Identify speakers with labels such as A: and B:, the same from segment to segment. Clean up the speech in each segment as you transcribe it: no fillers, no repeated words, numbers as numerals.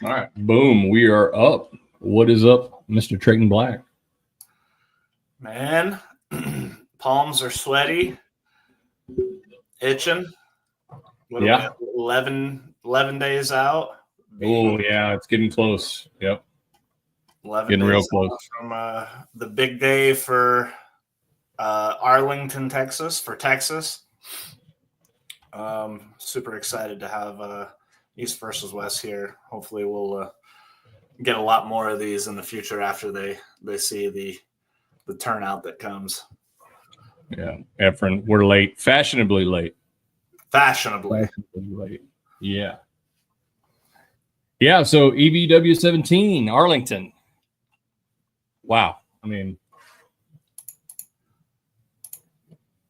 A: All right. Boom. We are up. What is up, Mr. Trayton Black?
B: Man, palms are sweaty, itching. What are we
A: Yeah.
B: at? 11 days out?
A: Oh, yeah. It's getting close. Yep.
B: 11
A: Getting real
B: days
A: close.
B: out from the big day for Arlington, Texas, for Texas. Super excited to have East versus West here. Hopefully we'll get a lot more of these in the future after they see the turnout that comes.
A: Yeah. Efren, we're late. Fashionably late.
B: Fashionably
A: late. Yeah. Yeah. So EVW 17, Arlington. Wow. I mean,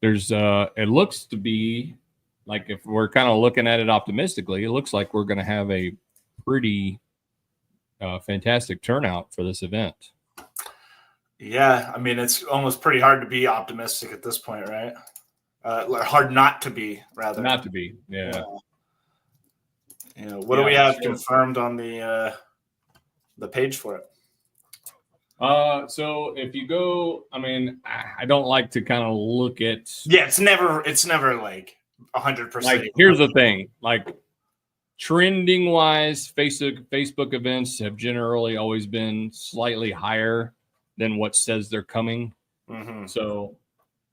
A: there's it looks to be like, if we're kind of looking at it optimistically, it looks like we're going to have a pretty fantastic turnout for this event.
B: Yeah, I mean, it's almost pretty hard to be optimistic at this point, right? Hard not to be, rather.
A: Not to be, yeah.
B: What do we have confirmed on the page for it?
A: So if you go, I mean, I don't like to kind of look at.
B: Yeah, it's never like 100%.
A: Like, here's the thing, like, trending wise, Facebook events have generally always been slightly higher than what says they're coming.
B: Mm-hmm.
A: So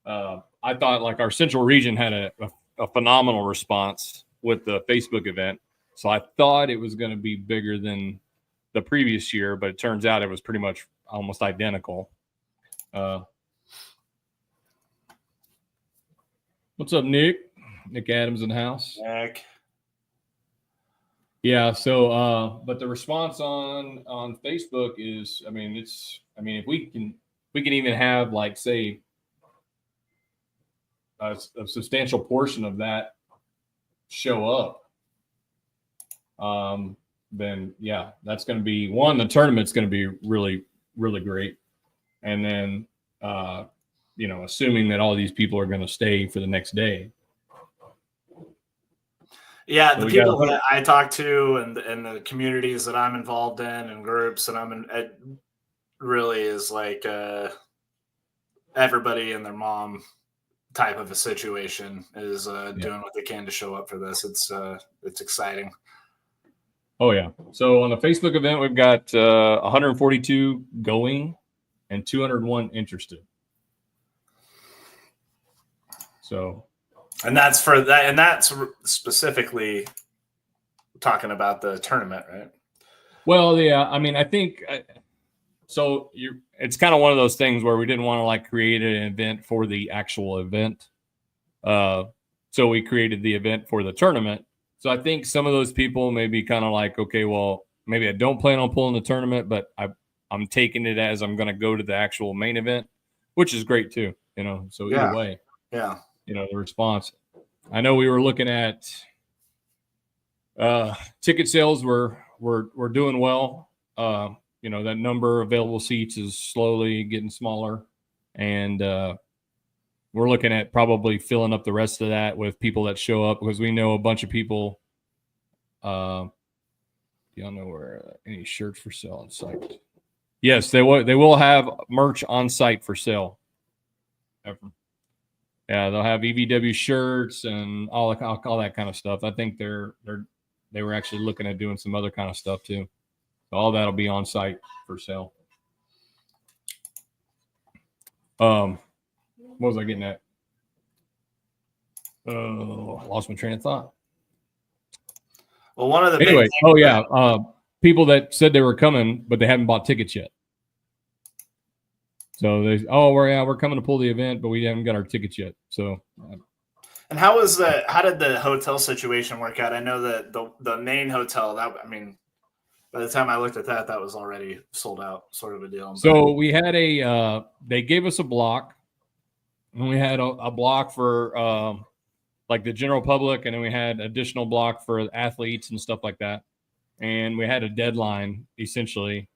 A: I thought, like, our central region had a phenomenal response with the Facebook event. So I thought it was going to be bigger than the previous year, but it turns out it was pretty much almost identical. What's up, Nick? Nick Adams in the house.
B: Nick.
A: Yeah. So, but the response on Facebook is, I mean, if we can even have, like, say, a substantial portion of that show up, then yeah, that's going to be one. The tournament's going to be really, really great, and then assuming that all these people are going to stay for the next day.
B: Yeah, so the people that I talk to and the communities that I'm involved in and groups that I'm in, it really is like everybody and their mom type of a situation is doing what they can to show up for this. It's exciting.
A: Oh, yeah. So on the Facebook event, we've got 142 going and 201 interested. So.
B: And that's for that. And that's specifically talking about the tournament, right?
A: Well, yeah. I mean, I think so. It's kind of one of those things where we didn't want to, like, create an event for the actual event. So we created the event for the tournament. So I think some of those people may be kind of like, okay, well, maybe I don't plan on pulling the tournament, but I'm taking it as I'm going to go to the actual main event, which is great too, So either way,
B: yeah,
A: the response. I know we were looking at ticket sales were doing well. That number of available seats is slowly getting smaller, and we're looking at probably filling up the rest of that with people that show up, because we know a bunch of people. Y'all know where any shirts for sale on site? Yes, they will have merch on site for sale. Yeah, they'll have EVW shirts and all that kind of stuff. I think they were actually looking at doing some other kind of stuff too. So all that'll be on site for sale. What was I getting at? Lost my train of thought.
B: Well, one of the
A: anyway. Oh yeah, people that said they were coming, but they haven't bought tickets yet. So we're coming to pull the event, but we haven't got our tickets yet. So.
B: And how did the hotel situation work out? I know that the main hotel by the time I looked at that was already sold out, sort of a deal.
A: So we had they gave us a block, and we had a block for like the general public, and then we had additional block for athletes and stuff like that. And we had a deadline essentially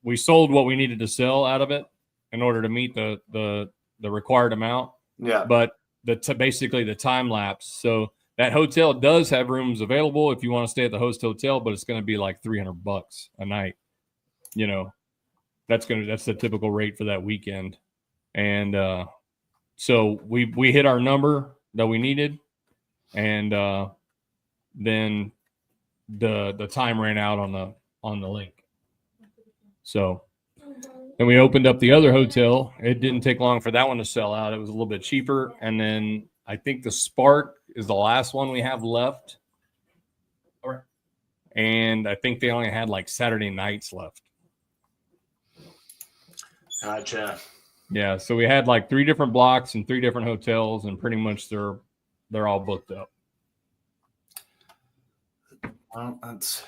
A: we sold what we needed to sell out of it in order to meet the required amount.
B: Yeah.
A: But basically the time lapse. So That hotel does have rooms available if you want to stay at the host hotel, but it's going to be like $300 a night. You know, that's the typical rate for that weekend. And so we hit our number that we needed, and then the time ran out on the link. So then we opened up the other hotel. It didn't take long for that one to sell out. It was a little bit cheaper, and then I think the Spark is the last one we have left. All right. And I think they only had like Saturday nights left.
B: Gotcha.
A: Yeah, so we had like 3 different blocks and 3 different hotels, and pretty much they're all booked up.
B: Well, that's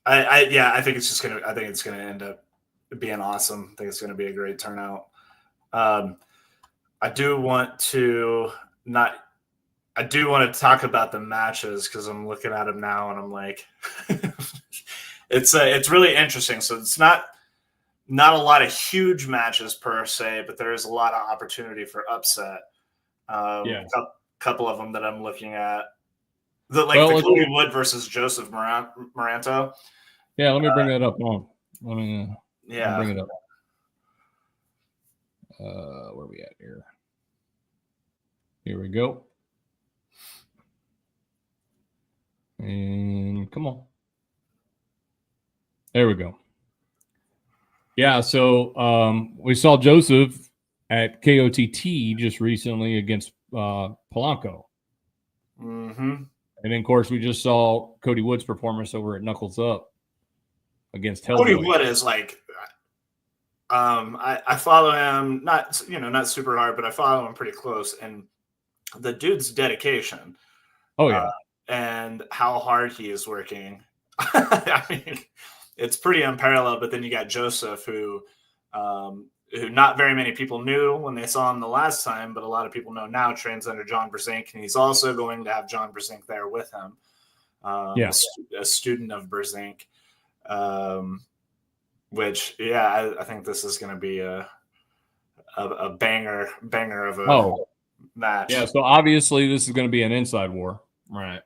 B: I think it's gonna end up being awesome. I think it's gonna be a great turnout. I do want to talk about the matches because I'm looking at them now and I'm like, it's really interesting. So it's not a lot of huge matches per se, but there is a lot of opportunity for upset. A couple of them that I'm looking at, the Cody Wood versus Joseph Moranto.
A: Yeah, let me bring that up. Let me bring it up. Where are we at here? Here we go. And come on. There we go. Yeah, so we saw Joseph at KOTT just recently against Polanco.
B: Mm-hmm.
A: And then, of course, we just saw Cody Wood's performance over at Knuckles Up against Hellboy.
B: Cody Wood is like, I follow him, not super hard, but I follow him pretty close. And the dude's dedication.
A: Oh, yeah.
B: And how hard he is working. I mean, it's pretty unparalleled. But then you got Joseph, who not very many people knew when they saw him the last time, but a lot of people know now, trains under John Brzenk, and he's also going to have John Brzenk there with him. A student of Brzenk, which I think this is going to be a banger of a match.
A: Yeah, so obviously this is going to be an inside war, right?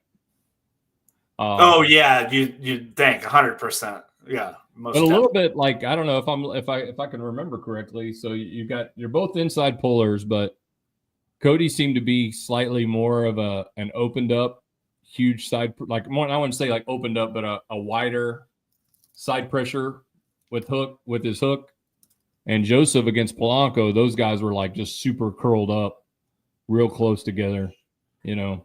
B: You'd think 100%. Yeah,
A: but a little bit like, I don't know if I can remember correctly. So you're both inside pullers, but Cody seemed to be slightly more of an opened up, huge side, like more. I wouldn't say like opened up, but a wider side pressure with his hook. And Joseph against Polanco, those guys were like just super curled up, real close together, you know.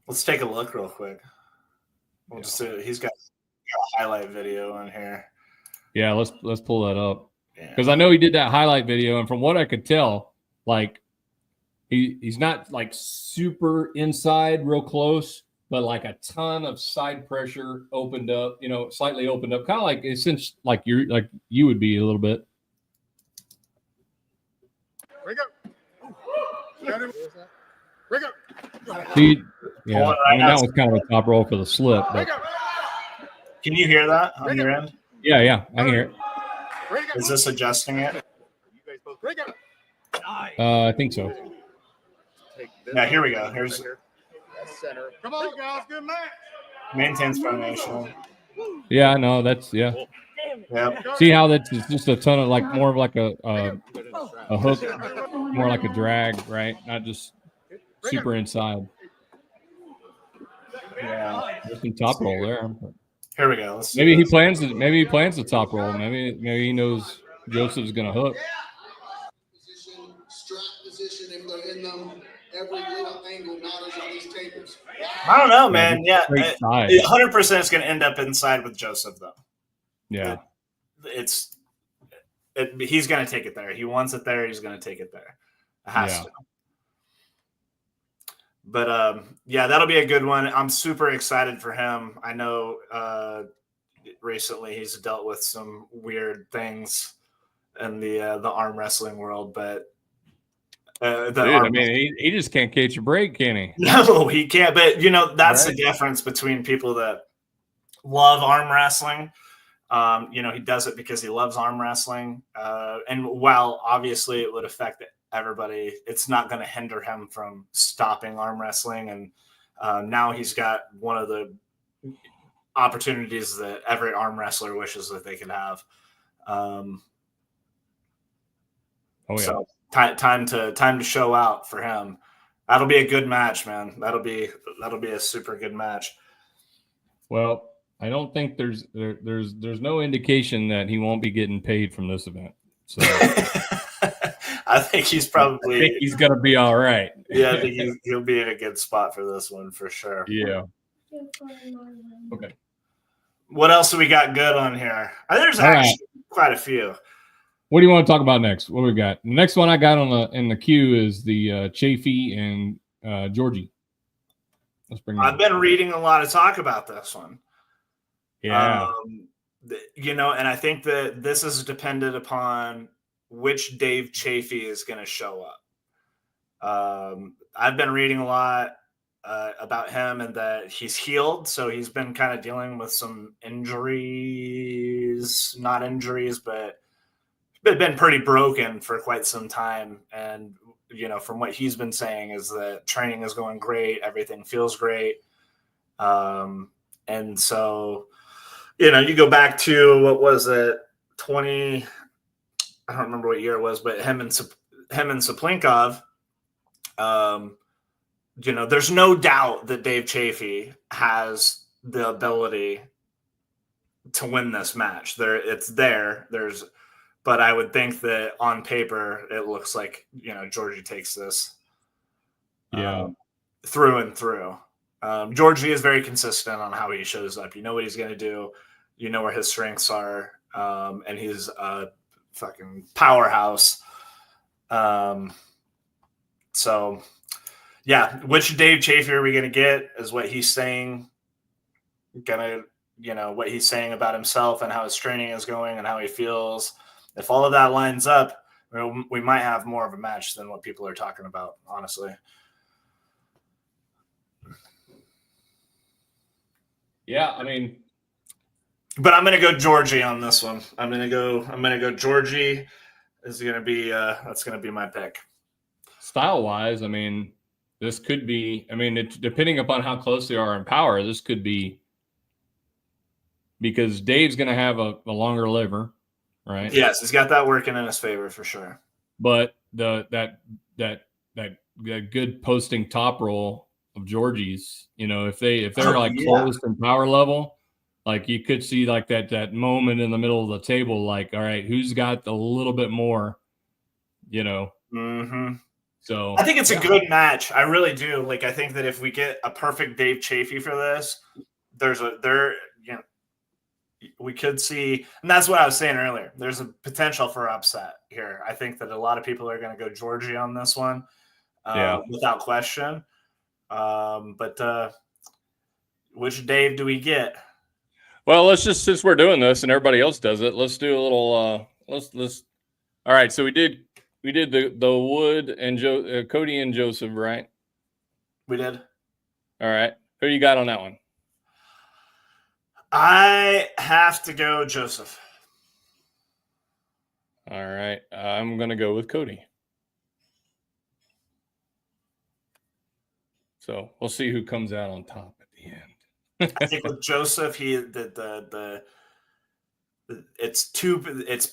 B: Let's take a look real quick. We'll just he's got a highlight video in here.
A: Yeah, let's pull that up because I know he did that highlight video, and from what I could tell, like he's not like super inside, real close, but like a ton of side pressure opened up, you know, slightly opened up, kind of like since like you would be a little bit.
C: Break up. Break up.
A: Yeah, I mean, that was kind of a top roll for the slip. But
B: can you hear that on your end?
A: Yeah, I can hear it.
B: Is this adjusting it?
A: I think so.
B: Yeah, here we go. Here's
C: center. Come on, guys, good match.
B: Maintains foundation.
A: Yeah, no, that's
B: Yep.
A: See how that's just a ton of like more of like a hook, more like a drag, right? Not just super inside.
B: Yeah,
A: there's some top roll there.
B: Here we go.
A: Maybe he plans the top roll. Maybe he knows Joseph's gonna hook.
D: Position if they're in them. Every little angle matters on these tables.
B: I don't know, man. 100% is going to end up inside with Joseph, though.
A: Yeah,
B: he's going to take it there. He wants it there. He's going to take it there. It has to. But that'll be a good one. I'm super excited for him. I know recently he's dealt with some weird things in the arm wrestling world, but.
A: I mean, he just can't catch a break, can he?
B: No, he can't. But, that's the difference between people that love arm wrestling. He does it because he loves arm wrestling. And while obviously it would affect everybody. It's not going to hinder him from stopping arm wrestling. And now he's got one of the opportunities that every arm wrestler wishes that they could have. So time to show out for him. That'll be a good match, man. That'll be a super good match.
A: Well, I don't think there's no indication that he won't be getting paid from this event. So
B: I think he's
A: going to be all right.
B: Yeah, I think he'll be in a good spot for this one for sure.
A: Yeah. Okay.
B: What else do we got good on here? There's actually quite a few.
A: What do you want to talk about next? What we got? The next one I got in the queue is the Chafee and Georgie. Let's bring.
B: I've been reading a lot of talk about this one.
A: Yeah.
B: And I think that this is dependent upon which Dave Chafee is going to show up. I've been reading a lot about him and that he's healed. So he's been kind of dealing with some injuries, not injuries, but been pretty broken for quite some time. And, from what he's been saying is that training is going great. Everything feels great. And so, you go back to, what was it? I don't remember what year it was, but him and Saplinkov, there's no doubt that Dave Chafee has the ability to win this match. But I would think that on paper, it looks like, Georgie takes this through and through. Georgie is very consistent on how he shows up. You know what he's going to do. You know where his strengths are. And he's a fucking powerhouse. So, yeah, which Dave Chafee are we going to get is what he's saying. What he's saying about himself and how his training is going and how he feels. If all of that lines up, we might have more of a match than what people are talking about, honestly.
A: Yeah, I mean,
B: but I'm going to go Georgie on this one. I'm going to go Georgie is going to be that's going to be my pick.
A: Style wise, I mean, this could be. I mean, depending upon how close they are in power, this could be because Dave's going to have a longer liver. Right.
B: Yes, he's got that working in his favor for sure.
A: But that good posting top roll of Georgie's, if they're close in power level, like you could see like that moment in the middle of the table, like, all right, who's got a little bit more,
B: Mm-hmm.
A: So
B: I think it's a good match. I really do. Like, I think that if we get a perfect Dave Chafee for this, we could see, and that's what I was saying earlier. There's a potential for upset here. I think that a lot of people are going to go Georgie on this one, without question. But which Dave do we get?
A: Well, let's just, since we're doing this and everybody else does it, let's do a little. Let's. All right, so we did the Wood and Cody and Joseph, right?
B: We did.
A: All right, who you got on that one?
B: I have to go Joseph.
A: All right. I'm going to go with Cody. So we'll see who comes out on top at the end.
B: I think with Joseph, it's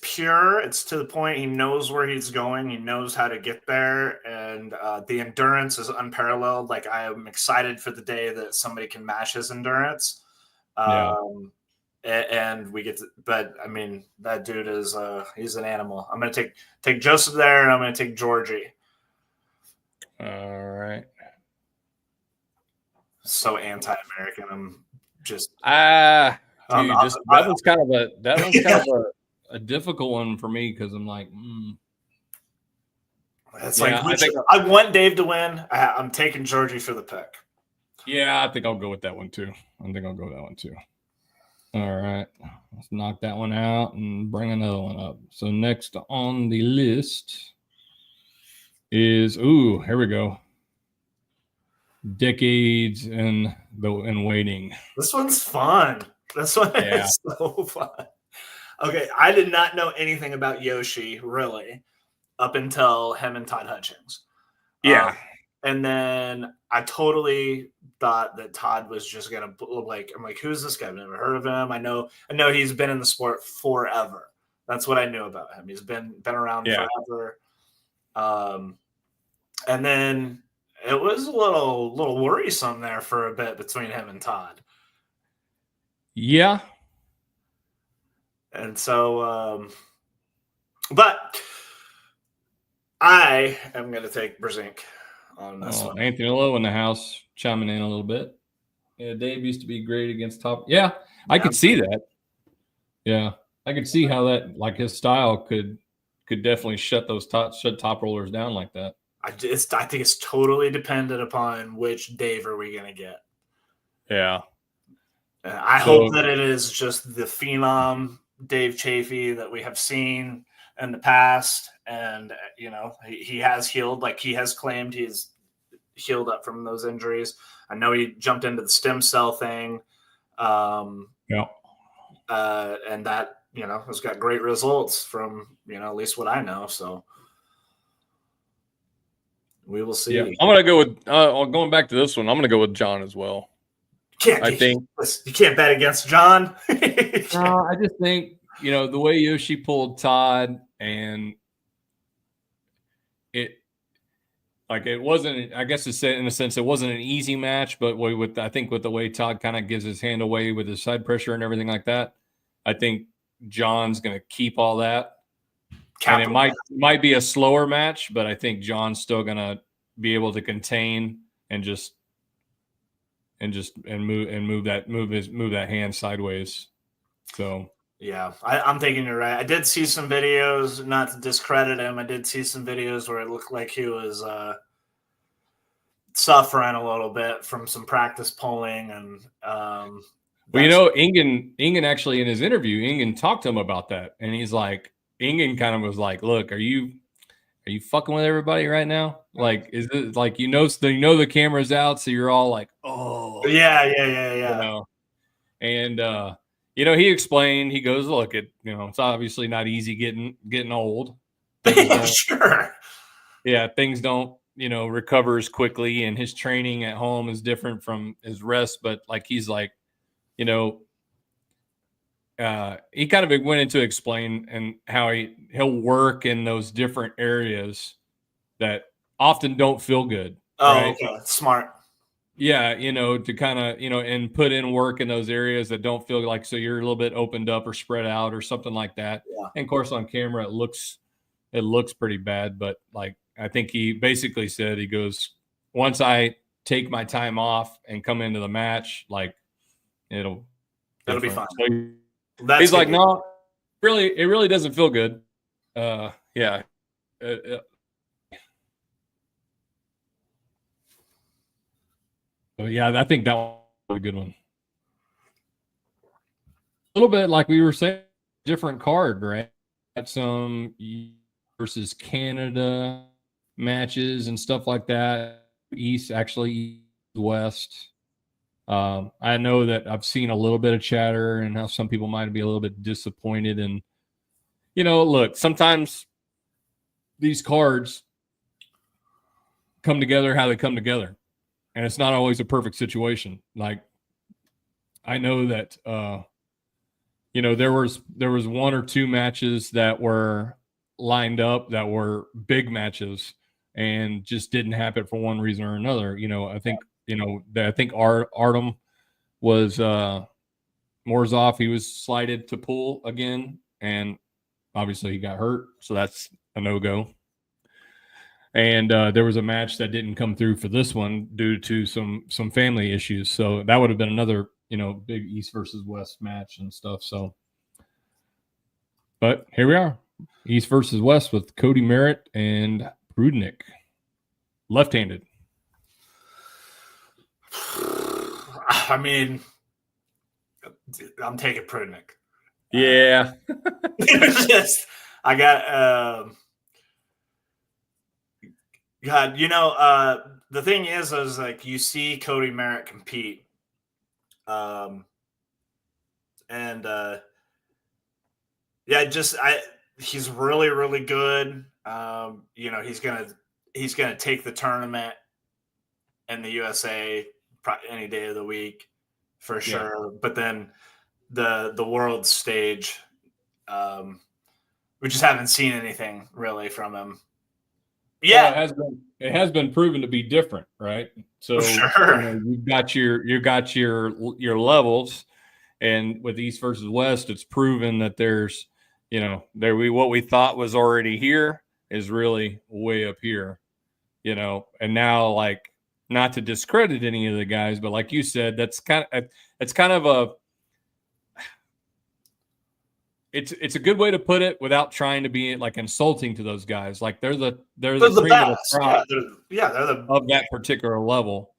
B: pure. It's to the point. He knows where he's going. He knows how to get there. And the endurance is unparalleled. Like, I am excited for the day that somebody can match his endurance. And we get to, but I mean, that dude is he's an animal. I'm gonna take Joseph there, and I'm gonna take Georgie.
A: All right.
B: So anti-American. I'm just
A: that one's kind of a difficult one for me because I'm like,
B: It's I want Dave to win. I'm taking Georgie for the pick.
A: Yeah, I think I'll go with that one too. All right, let's knock that one out and bring another one up. So next on the list is, here we go. Decades in waiting.
B: This one's fun. This one is so fun. Okay, I did not know anything about Yoshi, really. up until him and Todd Hutchings.
A: Yeah.
B: And then I totally thought that Todd was just gonna like. I'm like, who's this guy? I've never heard of him. I know he's been in the sport forever. That's what I knew about him. He's been around forever. And then it was a little worrisome there for a bit between him and Todd.
A: Yeah.
B: And so, but I am going to take Brzezinski on this one.
A: Anthony Lowe in the house chiming in a little bit. Yeah, Dave used to be great against top. Yeah, I could see that. Yeah, I could see how that, like, his style could definitely shut top rollers down like that.
B: I think it's totally dependent upon which Dave are we going to get.
A: Yeah.
B: I hope that it is just the phenom Dave Chafee that we have seen in the past. And, you know, he has healed, like he has claimed he's healed up from those injuries. I know he jumped into the stem cell thing. And that, you know, has got great results from, you know, at least what I know. So we will see.
A: Yeah. I'm going to go with, going back to this one, I'm going to go with John as well.
B: I think you can't bet against John.
A: No, I just think, you know, the way Yoshi pulled Todd, and it wasn't, I guess in a sense, it wasn't an easy match, but I think with the way Todd kind of gives his hand away with his side pressure and everything like that, I think John's going to keep all that. And it might be a slower match, but I think John's still going to be able to contain and move that hand sideways. So
B: yeah, I'm thinking you're right. I did see some videos, not to discredit him. I did see some videos where it looked like he was suffering a little bit from some practice pulling, and
A: well, you know, Ingen actually in his interview, Ingen talked to him about that, and he's like, Ingen kind of was like, "Look, are you fucking with everybody right now? Like, is it like you know the camera's out, so you're all like, oh
B: yeah.
A: You know? And you know, he explained. He goes, "Look, it's obviously not easy getting old.
B: Sure.
A: Yeah, things don't recover as quickly, and his training at home is different from his rest. But like he's like, he kind of went into explain and how he'll work in those different areas that often don't feel good.
B: Oh,
A: right?
B: Okay, smart.
A: Yeah, to kind of, and put in work in those areas that don't feel like, so you're a little bit opened up or spread out or something like that.
B: Yeah.
A: And of course on camera it looks pretty bad, but like I think he basically said, he goes, once I take my time off and come into the match, like that'll
B: be fine.
A: So he's like, no, it really doesn't feel good. Yeah. So yeah, I think that was a good one. A little bit like we were saying, different card, right? Got some versus Canada matches and stuff like that. East, actually West. I know that I've seen a little bit of chatter and how some people might be a little bit disappointed. And, look, sometimes these cards come together how they come together. And it's not always a perfect situation. Like, I know that, there was one or two matches that were lined up that were big matches and just didn't happen for one reason or another. I think, I think Artem was Morzov. He was slighted to pull again, and obviously he got hurt. So that's a no-go. And there was a match that didn't come through for this one due to some family issues. So that would have been another, big East versus West match and stuff. So, but here we are, East versus West with Cody Merritt and Prudnik, left-handed.
B: I mean, I'm taking Prudnik.
A: Yeah.
B: I got God, the thing is like you see Cody Merritt compete, and he's really, really good. You know, he's gonna take the tournament in the USA any day of the week for sure. But then the world stage, we just haven't seen anything really from him. Yeah,
A: Well, it has been proven to be different, right? So
B: sure.
A: you've got your levels, and with East versus West, it's proven that there's what we thought was already here is really way up here, and now, like, not to discredit any of the guys, but like you said, it's kind of a it's a good way to put it without trying to be like insulting to those guys. Like they're the cream
B: best.
A: of the crop
B: They're the
A: of that particular level.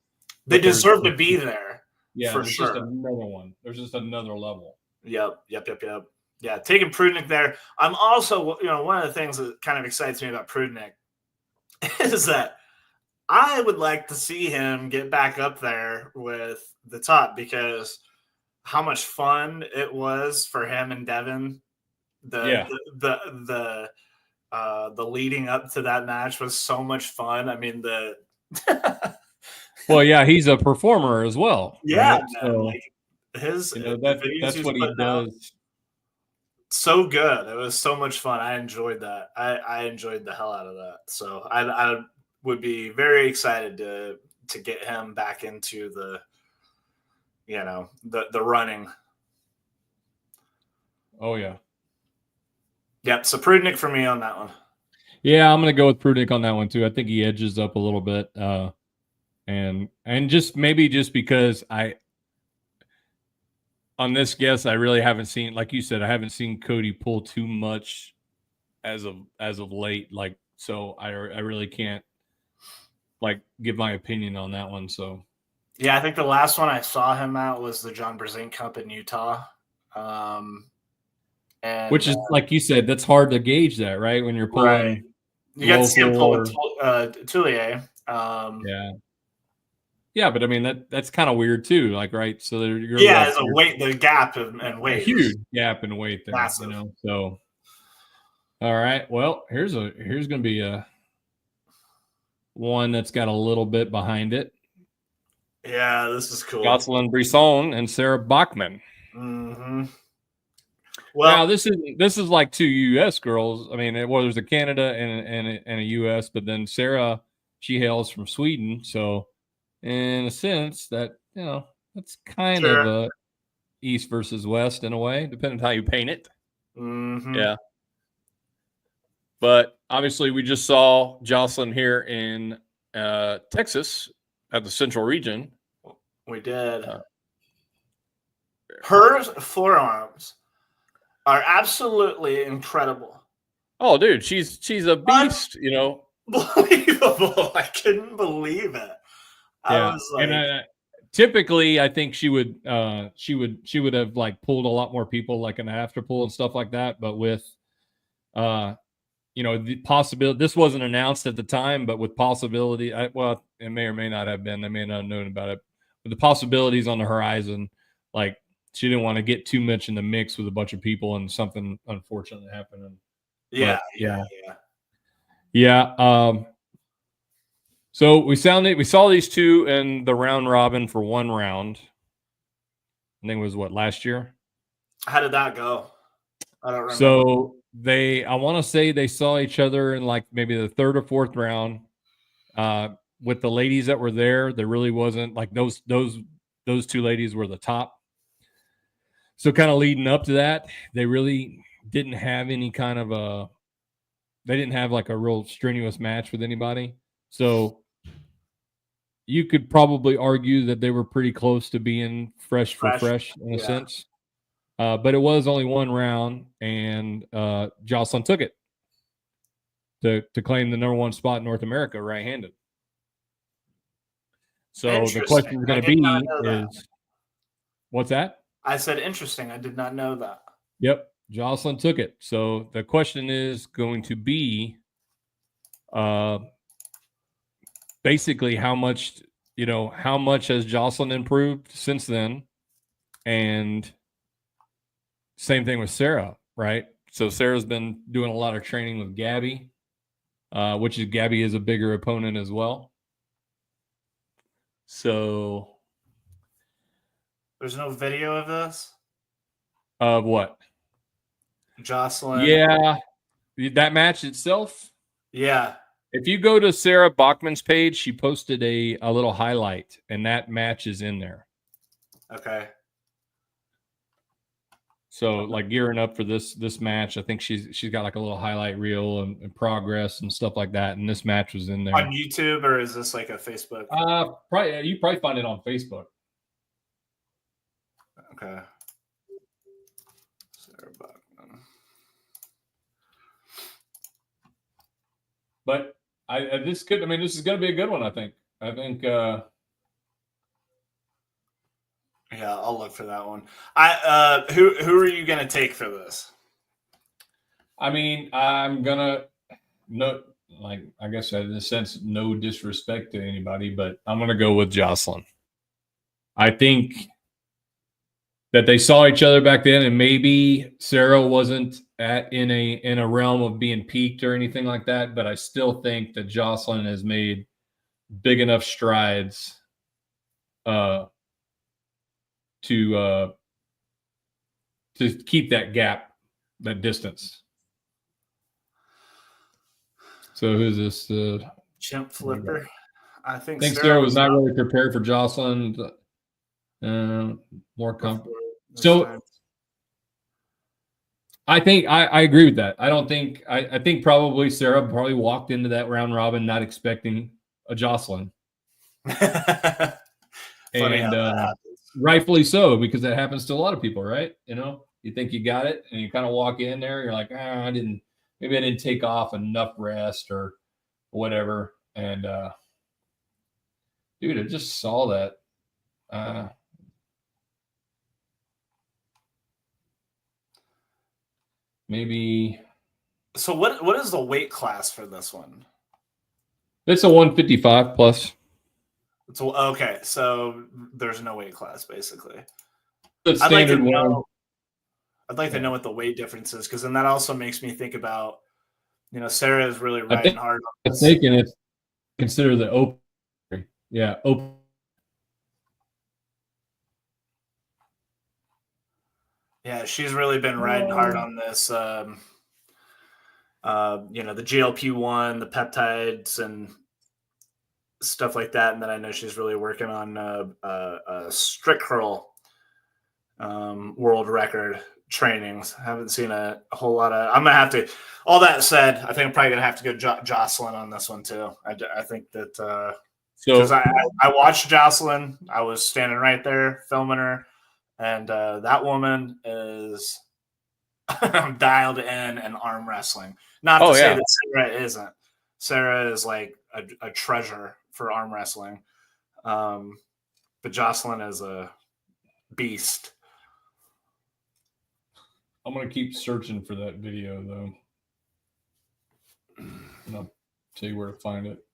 B: They deserve to be there.
A: Yeah,
B: for
A: there's
B: sure.
A: just another one. There's just another level.
B: Yep. Yeah, taking Prudnik there. I'm also, one of the things that kind of excites me about Prudnik is that I would like to see him get back up there with the top, because how much fun it was for him and Devin. The leading up to that match was so much fun. I mean,
A: well, yeah, he's a performer as well.
B: Yeah,
A: right? So,
B: like his
A: that's what he does.
B: So good. It was so much fun. I enjoyed that. I enjoyed the hell out of that. So I would be very excited to get him back into the running.
A: Oh yeah.
B: Yep. So Prudnik for me on that one.
A: Yeah, I'm gonna go with Prudnik on that one too. I think he edges up a little bit, and just maybe just because on this guess, I really haven't seen, like you said, I haven't seen Cody pull too much as of late. Like, so I really can't like give my opinion on that one. So
B: yeah, I think the last one I saw him at was the John Brezink Cup in Utah. And
A: which is like you said, that's hard to gauge that, right? When you're pulling,
B: right. You got to see him pull with Tullier.
A: Yeah, but I mean that's kind of weird too. Like, right? So you're
B: there's a weight, the gap and weight,
A: a huge gap in weight there.
B: Massive.
A: So all right. Well, here's gonna be a one that's got a little bit behind it.
B: Yeah, this is cool.
A: Jocelyn Brisson and Sarah Bachman.
B: Mm-hmm. Well,
A: now this is like two U.S. girls. I mean, there's a Canada and a U.S., but then Sarah, she hails from Sweden, so in a sense that that's kind of a East versus West in a way, depending on how you paint it.
B: Mm-hmm.
A: Yeah. But obviously, we just saw Jocelyn here in Texas at the Central Region.
B: We did. Her forearms are absolutely incredible.
A: Oh, dude, she's a beast.
B: Unbelievable! I couldn't believe it.
A: Yeah.
B: I was like,
A: and typically, I think she would have like pulled a lot more people, like an after pull and stuff like that. But with the possibility, this wasn't announced at the time, but with possibility, it may or may not have been. They may not have known about it. But the possibilities on the horizon, like she didn't want to get too much in the mix with a bunch of people and something unfortunate happened.
B: Yeah.
A: So we saw these two in the round robin for one round. I think it was last year.
B: How did that go? I don't remember.
A: So I want to say they saw each other in like maybe the third or fourth round. With the ladies that were there really wasn't like those two ladies were the top. So kind of leading up to that, they really didn't have any kind of they didn't have like a real strenuous match with anybody. So you could probably argue that they were pretty close to being fresh in a sense. But it was only one round, and Jocelyn took it to claim the number one spot in North America right-handed. So the question is going to be is, what's that?
B: I said interesting. I did not know that.
A: Yep, Jocelyn took it. So the question is going to be basically how much has Jocelyn improved since then? And same thing with Sarah, right? So Sarah's been doing a lot of training with Gabby, which is Gabby is a bigger opponent as well. So
B: There's no video of this.
A: of what?
B: Jocelyn.
A: Yeah, that match itself.
B: Yeah.
A: If you go to Sarah Bachman's page, she posted a little highlight, and that match is in there.
B: Okay.
A: So like gearing up for this match, I think she's got like a little highlight reel and progress and stuff like that. And this match was in there
B: On YouTube, or is this like a Facebook?
A: Probably you probably find it on Facebook.
B: Okay. Sarah Bachman.
A: But this is going to be a good one. I think.
B: Yeah, I'll look for that one. Who are you gonna take for this?
A: I mean, I'm gonna I guess in a sense, no disrespect to anybody, but I'm gonna go with Jocelyn. I think that they saw each other back then, and maybe Sarah wasn't in a realm of being peaked or anything like that, but I still think that Jocelyn has made big enough strides to keep that gap, that distance. So who's this?
B: Chimp Flipper. I think
A: Sarah was not really prepared for Jocelyn. More comfortable. So I think I agree with that. I think probably Sarah probably walked into that round robin not expecting a Jocelyn. And rightfully so, because that happens to a lot of people, right? You know, you think you got it, and you kind of walk in there, you're like, maybe I didn't take off enough rest or whatever. And dude, I just saw that. Maybe.
B: So what is the weight class for this one?
A: It's a 155 plus.
B: Okay, so there's no weight class basically.
A: I'd
B: like to know what the weight difference is, because then that also makes me think about, Sarah is really riding hard on
A: this. I'm thinking it's consider the open. Yeah, open.
B: Yeah, she's really been riding hard on this. The GLP-1, the peptides, and stuff like that. And then I know she's really working on a strict curl world record trainings. I haven't seen a whole lot of. I'm gonna have to. All that said, I think I'm probably gonna have to go Jocelyn on this one too. I think that because I watched Jocelyn. I was standing right there filming her, and that woman is dialed in and arm wrestling. Not to say that Sarah isn't. Sarah is like a treasure for arm wrestling, but Jocelyn is a beast.
A: I'm gonna keep searching for that video though, and I'll tell you where to find it.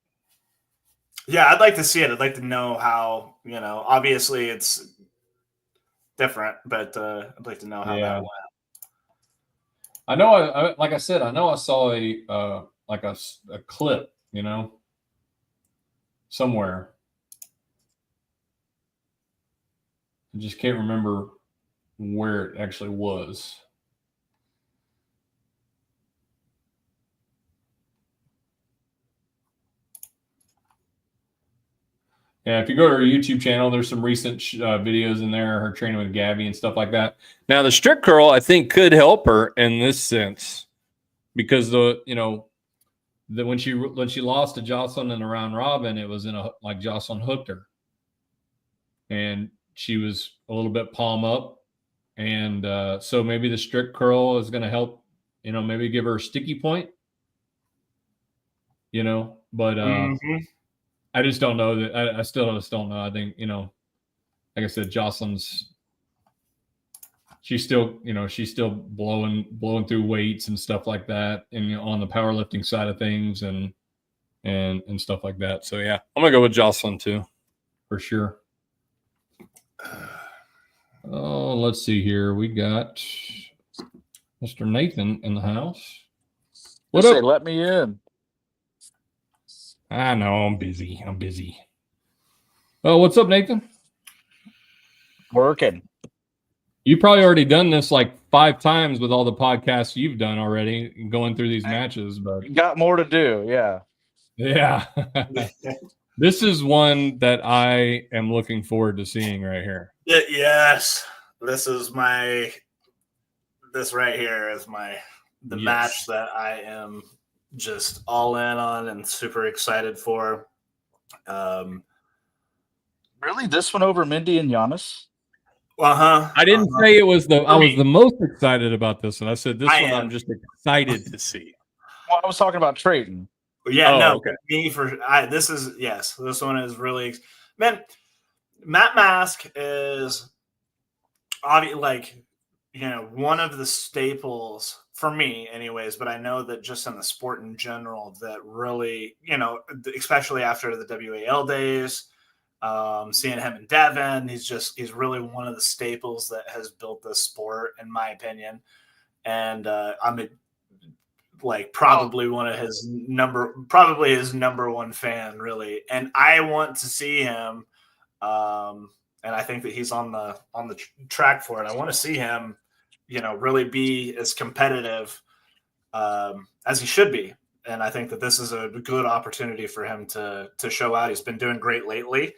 B: Yeah, I'd like to see it. I'd like to know how. Obviously it's different, but I'd like to know how that went.
A: I know. Like I said, I know I saw a clip, somewhere. I just can't remember where it actually was. Yeah, if you go to her YouTube channel, there's some recent videos in there, her training with Gabby and stuff like that. Now, the strict curl, I think, could help her in this sense, because when she lost to Jocelyn in the round robin, it was like Jocelyn hooked her, and she was a little bit palm up, and so maybe the strict curl is going to help, maybe give her a sticky point, but. I just don't know that. I still just don't know. I think, like I said, Jocelyn's, she's still blowing through weights and stuff like that, and on the powerlifting side of things and stuff like that. So yeah, I'm gonna go with Jocelyn too, for sure. Oh, let's see here. We got Mr. Nathan in the house. What
E: Just say,
A: up?
E: let me in.
A: I know I'm busy. Oh, what's up, Nathan?
E: Working.
A: You probably already done this like 5 times with all the podcasts you've done already, going through these matches, but
E: Got more to do. Yeah.
A: yeah. This is one that I am looking forward to seeing right here.
B: Yes, this right here is the
A: Yes.
B: match that I am just all in on and super excited for.
E: Really? This one over Mindy and Giannis?
A: I didn't say it was I was
B: me.
A: the most excited about this one. I said this
B: I
A: one
B: am.
A: I'm just excited to see.
E: Well, I was talking about Trayton.
B: Yeah,
A: Oh,
B: no,
A: okay.
B: this one is really, man. Matt Mask is obviously one of the staples for me, anyways. But I know that just in the sport in general, that really, especially after the WAL days, seeing him in Devon, he's really one of the staples that has built this sport, in my opinion. And I'm probably his number one fan, really. And I want to see him. And I think that he's on the track for it. I want to see him, really be as competitive as he should be. And I think that this is a good opportunity for him to show out. He's been doing great lately.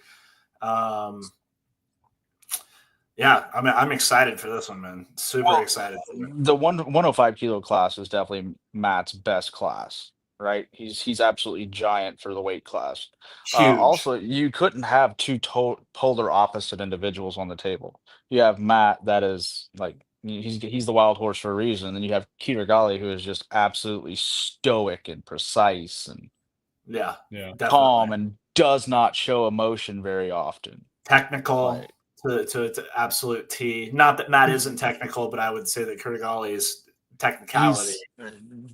B: Yeah, I'm excited for this one, man. Super excited.
E: The 105 kilo class is definitely Matt's best class, right? He's absolutely giant for the weight class.
B: Huge.
E: Also, you couldn't have two polar opposite individuals on the table. You have Matt that is like he's the wild horse for a reason, and then you have Keter Gali who is just absolutely stoic and precise and
B: yeah,
E: calm
B: definitely.
E: and does not show emotion very often.
B: Technical.
E: Like,
B: to absolute T. Not that Matt isn't technical, but I would say that Kurtigali's technicality.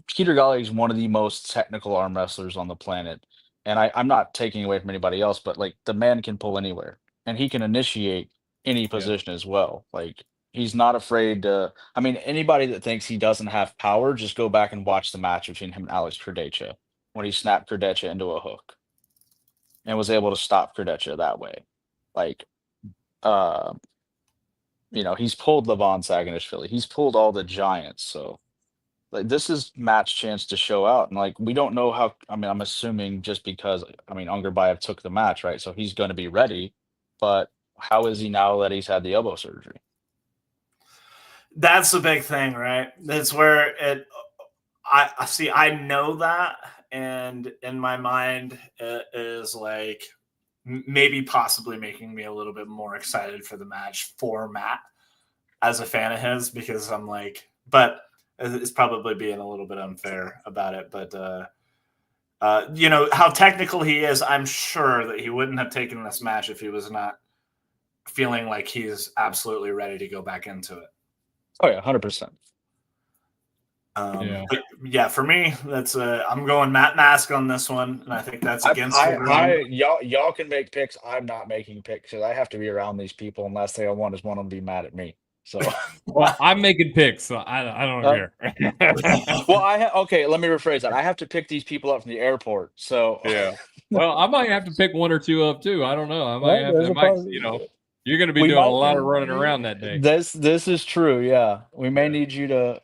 E: Keter Gali is one of the most technical arm wrestlers on the planet. And I'm not taking away from anybody else, but like the man can pull anywhere and he can initiate any position as well. Like he's not afraid to. I mean, anybody that thinks he doesn't have power, just go back and watch the match between him and Alex Krdecha when he snapped Krdecha into a hook and was able to stop Krdecha that way. Like, he's pulled Levon Saganishvili. He's pulled all the giants. So, like, this is Matt's chance to show out. And, like, we don't know how. I mean, I'm assuming just because, Ungerbayev took the match, right? So he's going to be ready. But how is he now that he's had the elbow surgery?
B: That's the big thing, right? That's where I see. I know that. And in my mind, it is like maybe possibly making me a little bit more excited for the match for Matt as a fan of his, because I'm like, but it's probably being a little bit unfair about it. But, how technical he is, I'm sure that he wouldn't have taken this match if he was not feeling like he's absolutely ready to go back into it.
E: Oh, yeah, 100%.
B: For me, that's I'm going Matt Mask on this one, and I think that's against
E: y'all can make picks. I'm not making picks because I have to be around these people unless they want to be mad at me. So,
A: well, I'm making picks, so I don't care.
E: Well, okay. Let me rephrase that. I have to pick these people up from the airport. So,
A: yeah. Well, I might have to pick one or two up too. I don't know. I might have. You're going to be doing a lot of running around that day.
E: This is true. Yeah, we may need you to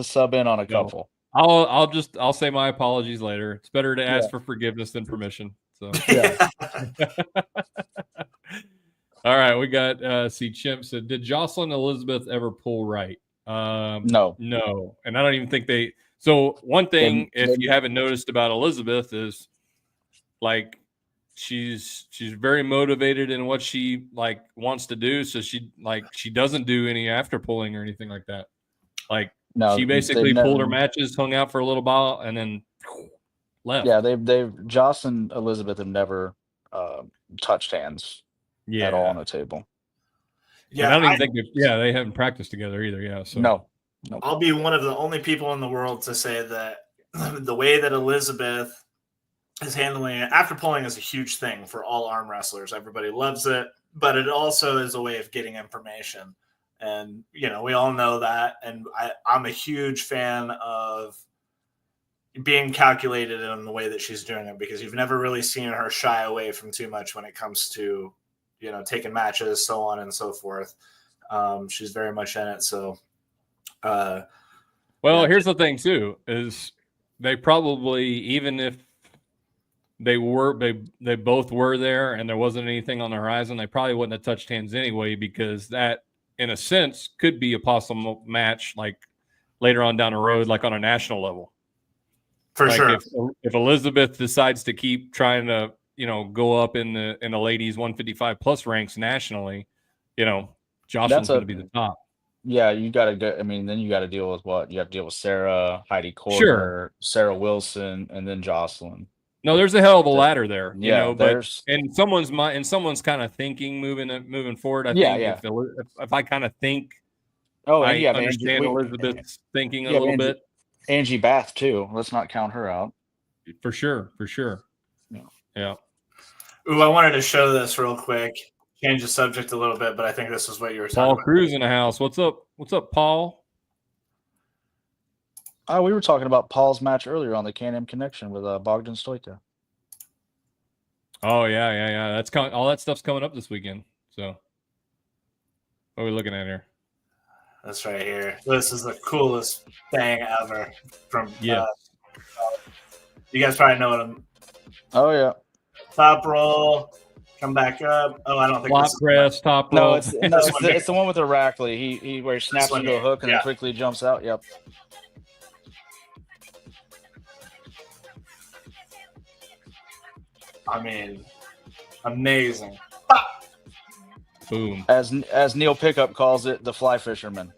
E: sub in on a couple.
A: I'll say my apologies later. It's better to ask for forgiveness than permission. So
E: yeah.
A: All right, we got Chimp said, did Jocelyn Elizabeth ever pull right?
E: No,
A: and I don't even think they. So one thing, if you haven't noticed about Elizabeth, is like she's very motivated in what she like wants to do. So she doesn't do any after pulling or anything like that. Like she basically pulled her matches, hung out for a little while, and then left.
E: Yeah, they've Jocelyn Elizabeth have never touched hands at all on the table.
A: Yeah, and I don't even think they haven't practiced together either. Yeah, so
E: no.
B: I'll be one of the only people in the world to say that the way that Elizabeth is handling it after pulling is a huge thing for all arm wrestlers. Everybody loves it, but it also is a way of getting information. And, we all know that. And I'm a huge fan of being calculated in the way that she's doing it, because you've never really seen her shy away from too much when it comes to, taking matches, so on and so forth. She's very much in it. So,
A: here's the thing too, is they probably, even if they both were there and there wasn't anything on the horizon, they probably wouldn't have touched hands anyway, because that, in a sense, could be a possible match like later on down the road, like on a national level.
B: For sure.
A: If Elizabeth decides to keep trying to, go up in the ladies 155 plus ranks nationally, Jocelyn's going to be the top.
E: Yeah, you got to go. I mean, then you got to deal with what? You have to deal with Sarah, Heidi Corder,
A: Sure.
E: Sarah Wilson, and then Jocelyn.
A: No, there's a hell of a ladder there,
E: but
A: in someone's mind, and someone's kind of thinking moving forward. I think if I kind of think, I understand Elizabeth's thinking a little bit.
E: Angie Bath too. Let's not count her out.
A: For sure. Yeah.
B: Ooh, I wanted to show this real quick. Change the subject a little bit, but I think this is what you were talking about.
A: Paul Cruz in the house. What's up? What's up, Paul?
E: We were talking about Paul's match earlier on the Can-Am Connection with Bogdan Stoita.
A: Oh yeah. That's all that stuff's coming up this weekend. So, what are we looking at here?
B: That's right here. This is the coolest thing ever. You guys probably know what I'm.
E: Oh yeah.
B: Top roll, come back up. Oh, I don't think
A: flop press, top roll.
E: No, it's the one with Iraqli. He where he snaps into a hook and then quickly jumps out. Yep.
B: I mean, amazing.
A: Boom.
E: As Neil Pickup calls it, the fly fisherman.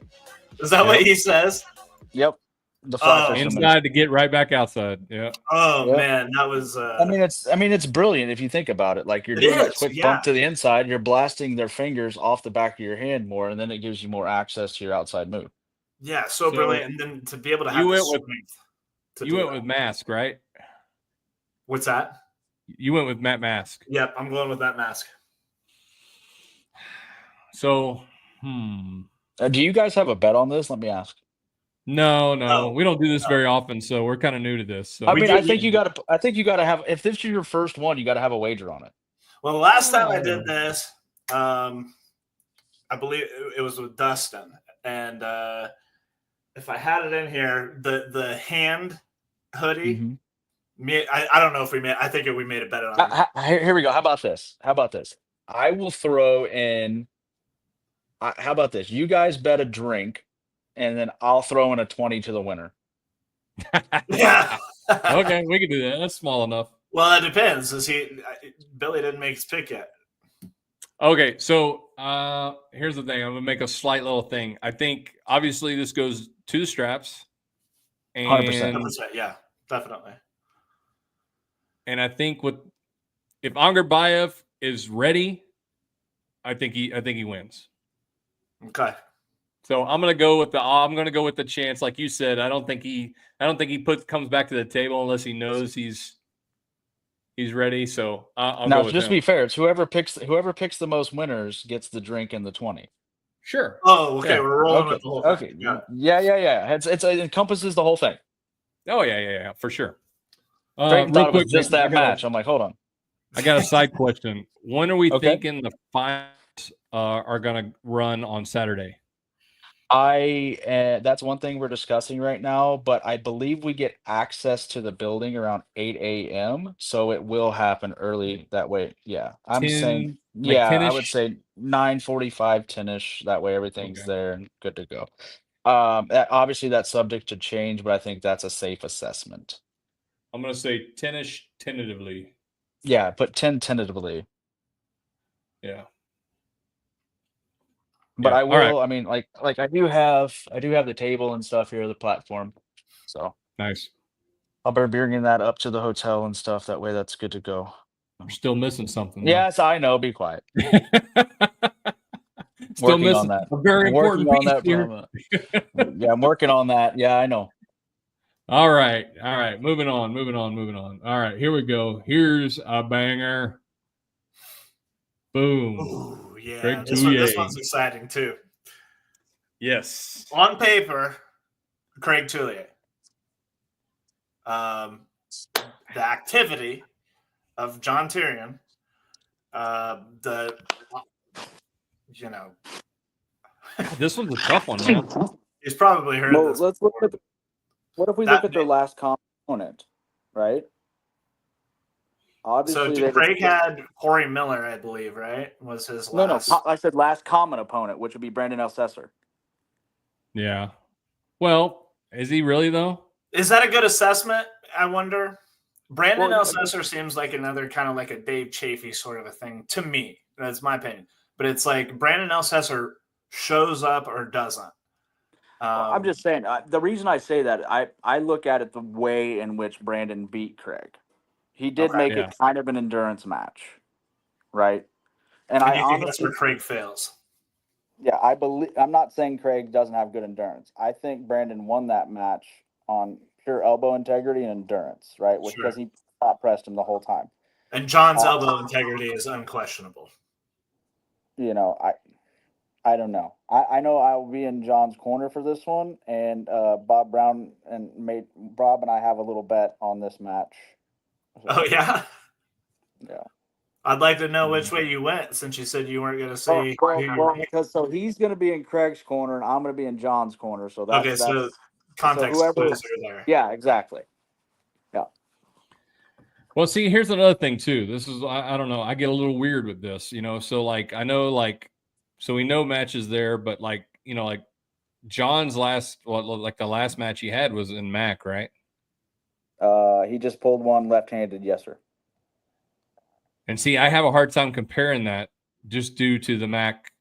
B: Is that what he says?
E: Yep. The fly fisherman.
A: Inside to get right back outside. Yeah.
B: Oh man, that was.
E: I mean, it's brilliant if you think about it. Like you're doing a quick bump to the inside, you're blasting their fingers off the back of your hand more, and then it gives you more access to your outside move.
B: Yeah, so brilliant, and then to be able to have
A: you went with Mask, right?
B: What's that?
A: You went with Matt Mask.
B: Yep, I'm going with that Mask.
A: So,
E: do you guys have a bet on this? Let me ask.
A: No, we don't do this very often, so we're kind of new to this. So.
E: I think you got to have. If this is your first one, you got to have a wager on it.
B: Well, the last time I did this, I believe it was with Dustin, and if I had it in here, the hand hoodie. Mm-hmm. I don't know if we made. I think we made a bet on it.
E: Here we go. How about this? I will throw in. How about this? You guys bet a drink, and then I'll throw in a 20 to the winner.
B: Yeah.
A: Okay, we can do that. That's small enough.
B: Well, it depends. Billy didn't make his pick yet.
A: Okay, so here's the thing. I'm gonna make a slight little thing. I think obviously this goes to the straps.
E: 100%.
B: Yeah, definitely.
A: And I think if Angerbayev is ready, I think he wins.
B: Okay.
A: So I'm gonna go with the chance, like you said. I don't think he comes back to the table unless he knows he's ready. So I'll go with
E: just
A: him.
E: Be fair. It's whoever picks the most winners gets the drink and the 20.
A: Sure.
B: Oh, okay. Yeah. We're rolling with the whole thing.
E: Okay. Yeah. It encompasses the whole thing.
A: Oh yeah, for sure.
E: Real quick, it was just that match. I'm like, hold on.
A: I got a side question. When are we thinking the finals are going to run on Saturday?
E: That's one thing we're discussing right now, but I believe we get access to the building around 8 a.m. So it will happen early that way. Yeah. I'm saying, I would say 9:45, 10-ish. That way everything's there and good to go. Obviously that's subject to change, but I think that's a safe assessment.
A: I'm going to say 10-ish tentatively.
E: Yeah, put 10 tentatively.
A: Yeah.
E: But I will. Right. I mean, like I do have the table and stuff here, the platform. So
A: nice.
E: I'll be bringing that up to the hotel and stuff. That way, that's good to go.
A: I'm still missing something.
E: Yes, I know. Be quiet.
A: Still missing
E: that.
A: A very important piece here.
E: Yeah, I'm working on that. Yeah, I know.
A: All right. Moving on. All right, here we go. Here's a banger. Boom.
B: Ooh, yeah. This one's exciting too.
A: Yes.
B: On paper, Craig Tullier. The activity of John Tyrion,
A: This one's a tough one, man.
B: he's probably heard
E: Well,
B: this.
E: let's look
B: before.
E: at what if we
B: That
E: look at their last opponent, right?
B: So
E: Obviously, they
B: Craig had Corey Miller, I believe, right? Was his
E: no.
B: last?
E: I said last common opponent, which would be Brandon Elsesser.
A: Yeah. Well, is he really though?
B: Is that a good assessment? I wonder. Brandon
E: Well,
B: Elsesser seems like another kind of like a Dave Chafee sort of a thing to me. That's my opinion. But it's like Brandon Elsesser shows up or doesn't.
E: I'm just saying. The reason I say that, I look at it the way in which Brandon beat Craig. He did
B: Okay.
E: make
A: Yeah.
E: it kind of an endurance match, right? And
B: And
E: I
B: you think that's
E: honestly,
B: where Craig fails?
E: yeah, I believe. I'm not saying Craig doesn't have good endurance. I think Brandon won that match on pure elbow integrity and endurance, right? Which
B: Sure.
E: because he top pressed him the whole time.
B: And John's elbow integrity is unquestionable.
E: You know, I don't know. I know I will be in John's corner for this one, and Bob Brown Bob and I have a little bet on this match. So,
B: Oh yeah.
E: yeah.
B: I'd like to know which way you went since you said you weren't going to say.
E: Well, because he's going to be in Craig's corner and I'm going to be in John's corner. So that's
B: so context
E: whoever.
B: clues are there.
E: Yeah, exactly. Yeah.
A: Well, see, here's another thing too. This is I don't know. I get a little weird with this, you know. So like I know so we know matches there, but like like John's like the last match he had was in MAC, right?
E: He just pulled one left-handed, yes, sir.
A: And see, I have a hard time comparing that just due to the MAC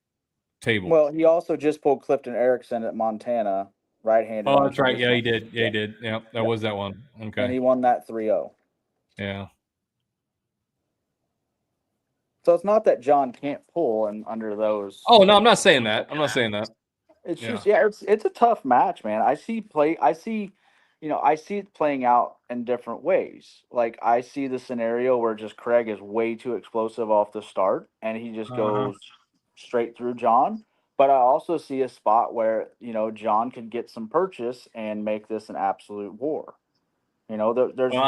A: table.
E: Well, he also just pulled Clifton Erickson at Montana, right-handed.
A: Oh, that's right. Yeah, he did. Yeah, he did. Yeah, that was that one. Okay.
E: And he won that 3-0.
A: Yeah.
E: So it's not that John can't pull and under those.
A: Oh no, I'm not saying that. I'm not saying that.
E: It's just it's a tough match, man. I see it playing out in different ways. Like I see the scenario where just Craig is way too explosive off the start and he just goes straight through John. But I also see a spot where, John could get some purchase and make this an absolute war. There's
A: Well,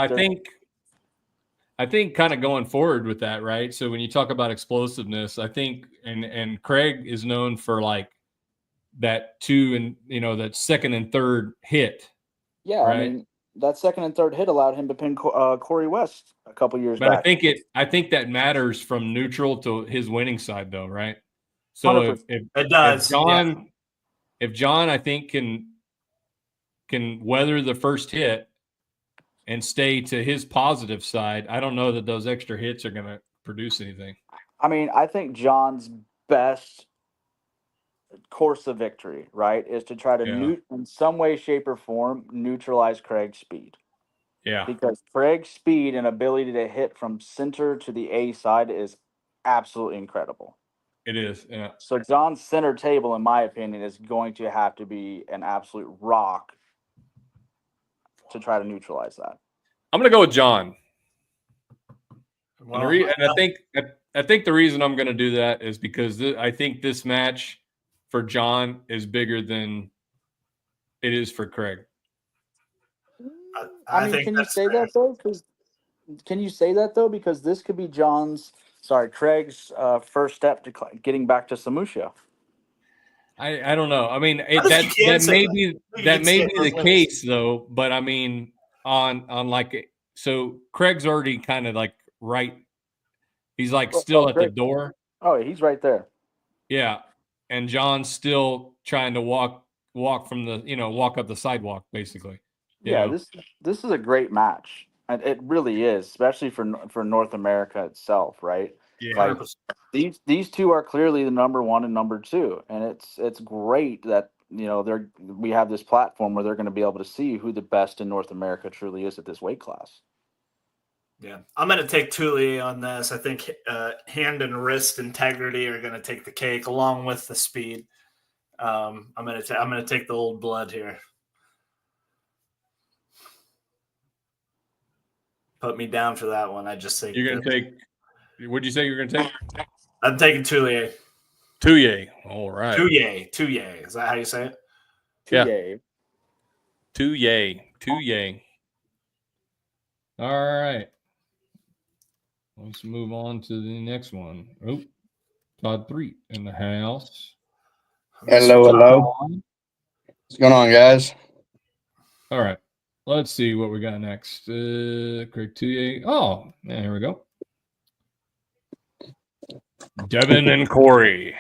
A: I think kind of going forward with that, right? So when you talk about explosiveness, I think and Craig is known for like that that second and third hit.
E: Yeah,
A: right?
E: I mean that second and third hit allowed him to pin Corey West a couple years
A: But
E: back.
A: I think that matters from neutral to his winning side, though, right? So if
B: it does,
A: if John, I think can weather the first hit and stay to his positive side, I don't know that those extra hits are going to produce anything.
E: I mean, I think John's best course of victory, right, is to try to in some way, shape, or form neutralize Craig's speed.
A: Yeah.
E: Because Craig's speed and ability to hit from center to the A side is absolutely incredible.
A: It is. Yeah.
E: So John's center table, in my opinion, is going to have to be an absolute rock to try to neutralize that.
A: I'm going to go with John.
B: Well,
A: and I think the reason I'm going to do that is because I think this match for John is bigger than it is for Craig.
B: I think
E: can you say that though? Can you say that though? Because this could be Craig's first step to getting back to Samusha.
A: I don't know. I mean, that may be the case though. But I mean, on like so Craig's already kind of like right. He's like still at the door.
E: Oh, he's right there.
A: Yeah, and John's still trying to walk from the walk up the sidewalk basically.
E: Yeah, this is a great match. And it really is, especially for North America itself, right?
A: Yeah.
E: Like these two are clearly the number one and number two, and it's great that we have this platform where they're going to be able to see who the best in North America truly is at this weight class.
B: Yeah, I'm going to take Thule on this. I think hand and wrist integrity are going to take the cake along with the speed. I'm going to take the old blood here. Put me down for that one. I just think
A: you're going to take. What'd you say you're going to take?
B: I'm taking Thule.
A: Touye. All right.
B: Touye. Is that how you say it?
A: Yeah.
E: Yay.
A: Touye. All right. Let's move on to the next one. Oh, Todd 3 in the house.
F: Hello. What's going on, guys?
A: All right. Let's see what we got next. Craig Touye. Oh, yeah, here we go. Devin and Corey.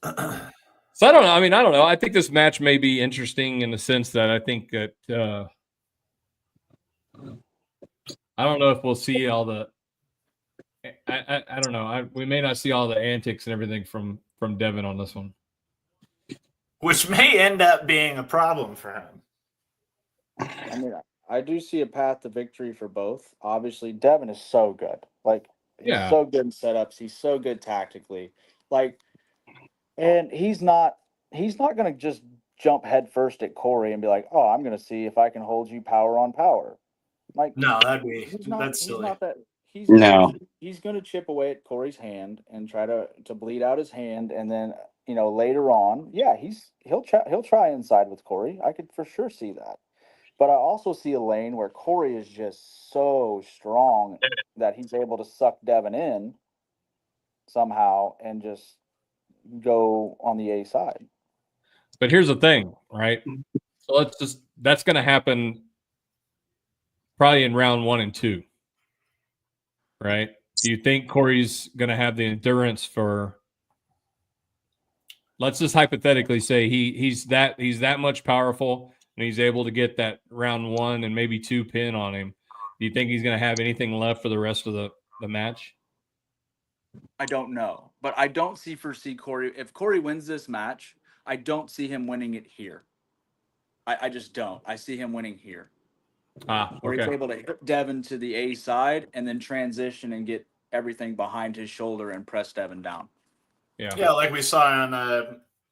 A: So I don't know. I mean, I don't know. I think this match may be interesting in the sense that I think that I don't know if we'll see all the. I don't know. We may not see all the antics and everything from Devin on this one,
B: Which may end up being a problem for him.
E: I mean, I do see a path to victory for both. Obviously, Devin is so good. Like, he's so good in setups. He's so good tactically. Like, and he's not going to just jump headfirst at Corey and be like, "Oh, I'm going to see if I can hold you power on power." Like,
B: No, that's
E: he's
B: silly.
E: not that.
F: No.
E: He's going to chip away at Corey's hand and try to bleed out his hand, and then later on, yeah, he'll try inside with Corey. I could for sure see that. But I also see a lane where Corey is just so strong that he's able to suck Devin in somehow and just go on the A side.
A: but here's the thing, right? So that's going to happen probably in round 1 and 2, right? Do you think Corey's going to have the endurance for? Let's just hypothetically say he's that much powerful and he's able to get that round 1 and maybe 2 pin on him. Do you think he's going to have anything left for the rest of the match?
E: I don't know, but I don't foresee Corey. If Corey wins this match, I don't see him winning it here. I just don't. I see him winning here. Where he's able to hit Devin to the A side and then transition and get everything behind his shoulder and press Devin down.
B: Yeah, like we saw on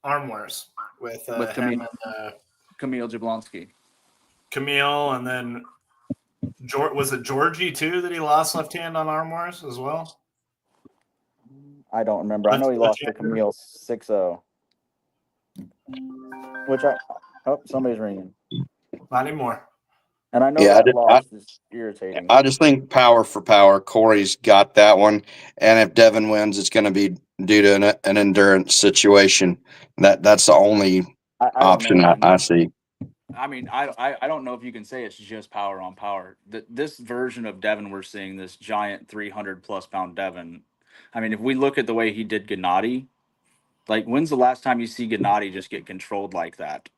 B: Arm Wars with him and
E: Camille Jablonski.
B: Camille, and then was it Georgie too that he lost left hand on Arm Wars as well?
E: I don't remember. I know he lost to Camille 6-0. Somebody's ringing.
B: Not anymore.
E: And I know that loss is irritating.
F: I just think power for power, Corey's got that one. And if Devin wins, it's going to be due to an endurance situation. That's the only option I see.
E: I mean, I don't know if you can say it's just power on power. This version of Devin we're seeing, this giant 300+ pound Devin. I mean, if we look at the way he did Gennady, like, when's the last time you see Gennady just get controlled like that?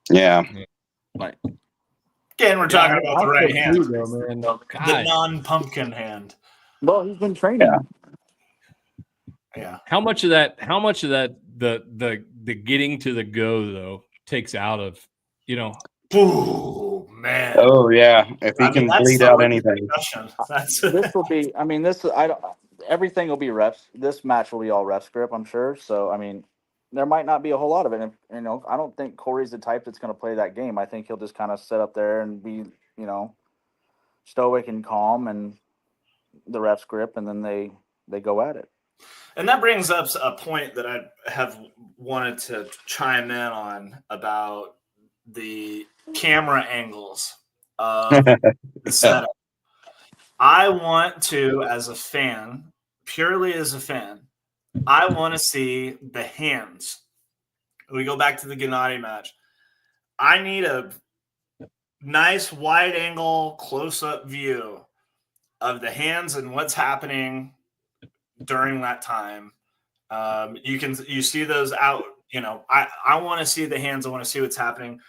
F: Yeah.
E: Like,
B: again, we're talking about the right hand, the non-pumpkin hand.
E: Well, he's been training.
B: Yeah.
A: How much of that the getting to the go though takes out of
B: Oh man.
F: Oh yeah. If he can bleed out anything.
E: This will be. I mean, everything will be refs. This match will be all ref script, I'm sure. So I mean, there might not be a whole lot of it. And, I don't think Corey's the type that's going to play that game. I think he'll just kind of sit up there and be, stoic and calm, and the ref script, and then they go at it.
B: And that brings up a point that I have wanted to chime in on about the camera angles of the setup. I want to, as a fan, purely as a fan, I want to see the hands. We go back to the Gennady match. I need a nice wide angle close-up view of the hands and what's happening during that time. You see those out, I want to see the hands. I want to see what's happening.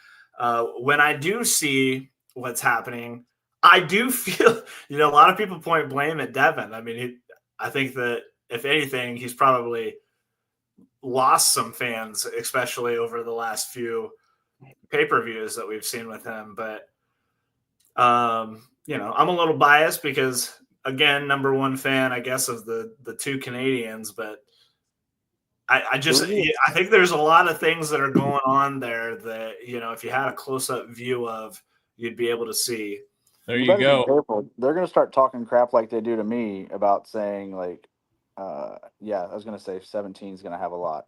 B: When I do see what's happening, I do feel, a lot of people point blame at Devin. I mean, I think that if anything, he's probably lost some fans, especially over the last few pay-per-views that we've seen with him. But, I'm a little biased because, again, number one fan, I guess, of the two Canadians, but I think there's a lot of things that are going on there that, if you had a close-up view of, you'd be able to see.
A: There you go.
E: They're going to start talking crap like they do to me about saying, like, Yeah, I was gonna say 17 is gonna have a lot.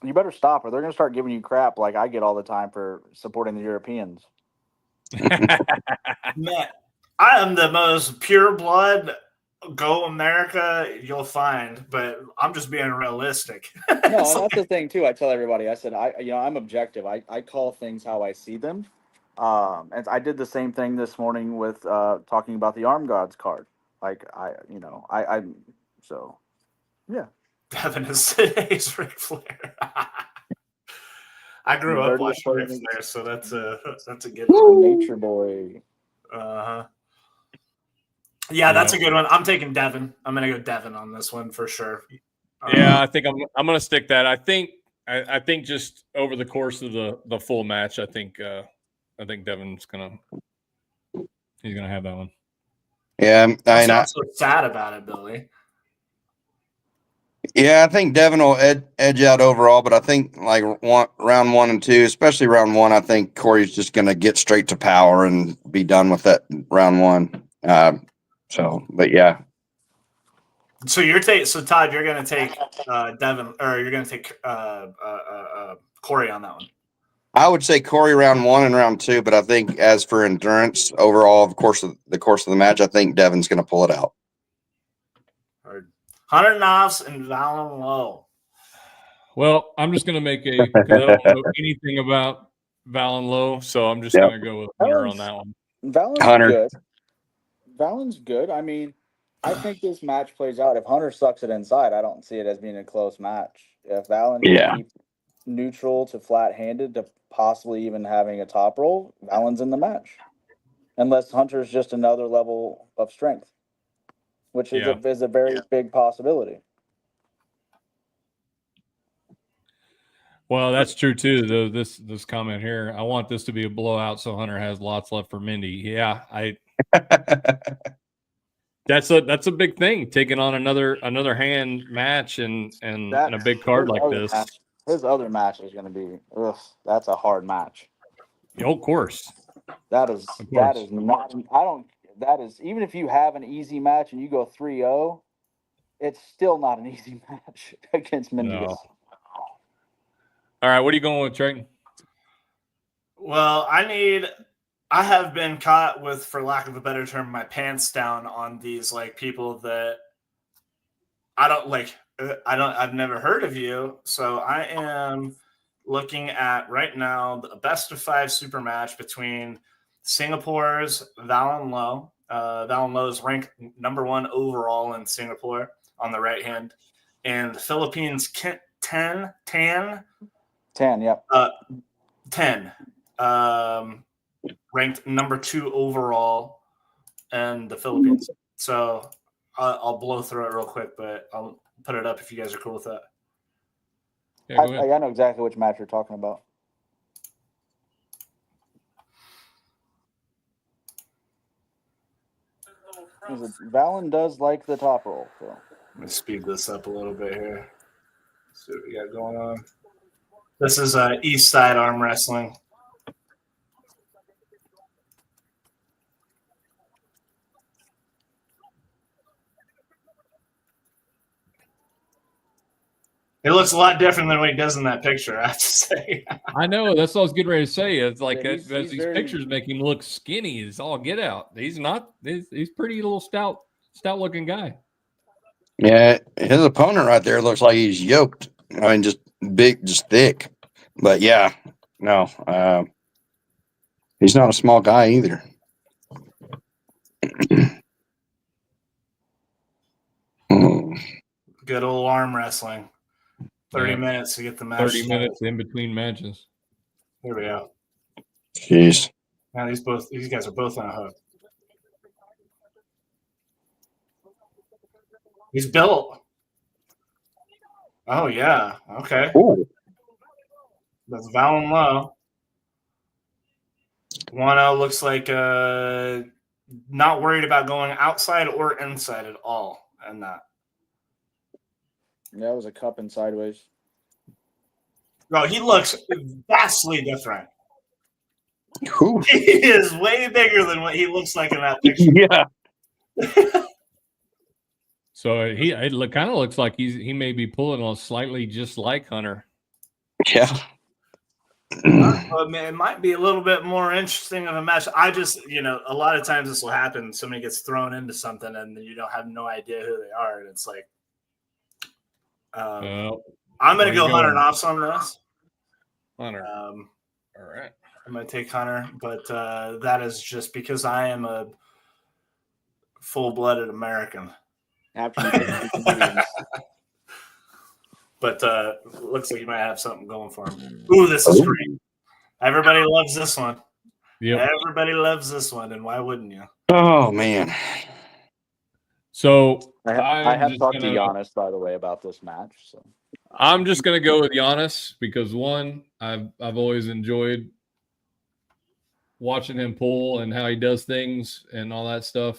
E: You better stop, or they're gonna start giving you crap like I get all the time for supporting the Europeans.
B: Man, I am the most pure blood go America you'll find, but I'm just being realistic.
E: No, and that's the thing too. I tell everybody, I said, I'm objective. I call things how I see them. And I did the same thing this morning with talking about the Arm Gods card. Like so yeah.
B: Devin is today's Ric Flair. I grew up watching Ric Flair, so that's a good one.
E: Nature boy.
B: Yeah, that's a good one. I'm taking Devin. I'm gonna go Devin on this one for sure.
A: Yeah, I think I'm gonna stick that. I think just over the course of the full match, I think Devin's gonna have that one.
F: Yeah,
B: I'm not so sad about it, Billy.
F: Yeah, I think Devin will edge out overall, but I think like round 1 and 2, especially round 1, I think Corey's just going to get straight to power and be done with that round 1. But yeah.
B: So Todd, you're going to take Devin, or you're going to take Corey on that one.
F: I would say Corey round 1 and round 2, but I think as for endurance overall, of course, the course of the match, I think Devin's going to pull it out.
B: Hunter Knopf and Valen Lowe.
A: Well, I'm just going to make because I don't know anything about Valen Lowe, so I'm just going to go with Hunter on that one.
E: Valen's good. I mean, I think this match plays out. If Hunter sucks it inside, I don't see it as being a close match. If Valen can keep neutral to flat-handed to possibly even having a top roll, Valen's in the match. Unless Hunter's just another level of strength, which is a very big possibility.
A: Well, that's true too. Though this comment here, I want this to be a blowout, so Hunter has lots left for Mindy. Yeah, that's a big thing. Taking on another hand match and a big card like this.
E: His other match is going to be that's a hard match.
A: Oh, of course.
E: That is not. That is, even if you have an easy match and you go 3-0, it's still not an easy match against Mendes.
A: No. All right, what are you going with, Trayton?
B: Well, I have been caught with, for lack of a better term, my pants down on these like people that I've never heard of you. So I am looking at right now the best of 5 super match between Singapore's Valen Lowe. Valen Lowe is ranked number 1 overall in Singapore on the right hand, and the Philippines Tan.
E: 10, yep.
B: 10. Ranked number 2 overall in the Philippines. So I'll blow through it real quick, but I'll put it up if you guys are cool with that.
A: Yeah,
E: I know exactly which match you're talking about. Valen does like the top roll. So.
B: Let me speed this up a little bit here. See what we got going on. This is East Side Arm Wrestling. It looks a lot different than what he does in that picture, I have to say.
A: I know. That's what I was getting ready to say. It's like as these pictures make him look skinny. It's all get out. He's not. He's pretty little stout looking guy.
F: Yeah, his opponent right there looks like he's yoked. I mean, just big, just thick. But yeah, no, he's not a small guy either.
B: Good old arm wrestling. 30 minutes to get the match.
A: 30 minutes in between matches.
B: Here we go.
F: Jeez.
B: Now these guys are both on a hook. He's built. Oh yeah. Okay.
F: Ooh.
B: That's Valen Lowe. 1-0 looks like not worried about going outside or inside at all, and that.
E: Yeah, it was a cup and sideways.
B: Bro, he looks vastly different.
F: Ooh.
B: He is way bigger than what he looks like in that picture.
F: Yeah.
A: So it kind of looks like he may be pulling on slightly just like Hunter.
F: Yeah.
B: I mean, it might be a little bit more interesting of a match. I just, a lot of times this will happen. Somebody gets thrown into something and you don't have no idea who they are. And it's like, I'm going to go Hunter Knopf's on this.
A: Hunter. All right.
B: I'm going to take Hunter, but that is just because I am a full-blooded American. But looks like you might have something going for him. Ooh, this is great. Everybody loves this one.
A: Yep.
B: Everybody loves this one, and why wouldn't you?
F: Oh man.
A: So
E: I have talked to Giannis, by the way, about this match. So
A: I'm just gonna go with Giannis because one, I've always enjoyed watching him pull and how he does things and all that stuff.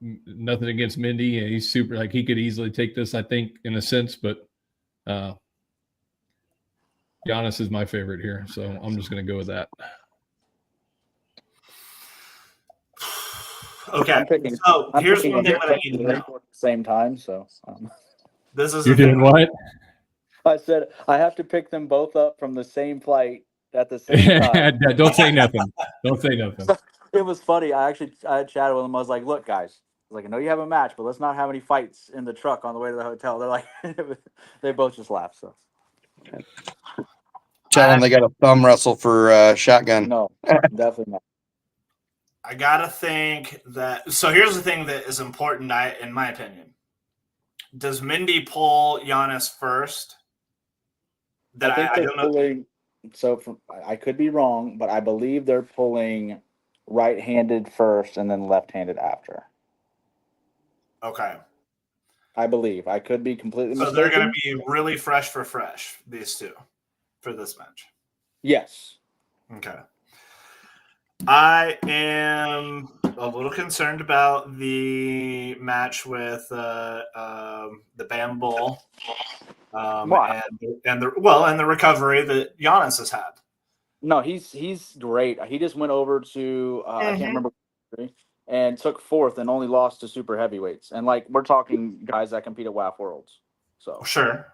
A: Nothing against Mindy. He's super, like, he could easily take this, I think, in a sense, but Giannis is my favorite here, so I'm just going to go with that.
B: Okay, here's one thing that I need to know.
E: At the same time, so
B: this is
A: you're doing what?
E: I said I have to pick them both up from the same flight at the same time.
A: Don't say nothing. Don't say nothing.
E: So, it was funny. I had chatted with them. I was like, "Look, guys, I know you have a match, but let's not have any fights in the truck on the way to the hotel." They're like, they both just laughed. So
F: tell them they got a thumb wrestle for shotgun.
E: No, definitely not.
B: I gotta think that. So here's the thing that is important, in my opinion. Does Mindy pull Giannis first?
E: I don't know. So I could be wrong, but I believe they're pulling right-handed first and then left-handed after.
B: Okay.
E: I believe. I could be completely mistaken.
B: So they're going to be really fresh for fresh, these two, for this match.
E: Yes.
B: Okay. I am a little concerned about the match with the Bam Bull, and the recovery that Giannis has had.
E: No, he's great. He just went over to I can't remember, and took fourth and only lost to super heavyweights. And like we're talking guys that compete at WAF Worlds. So
B: sure,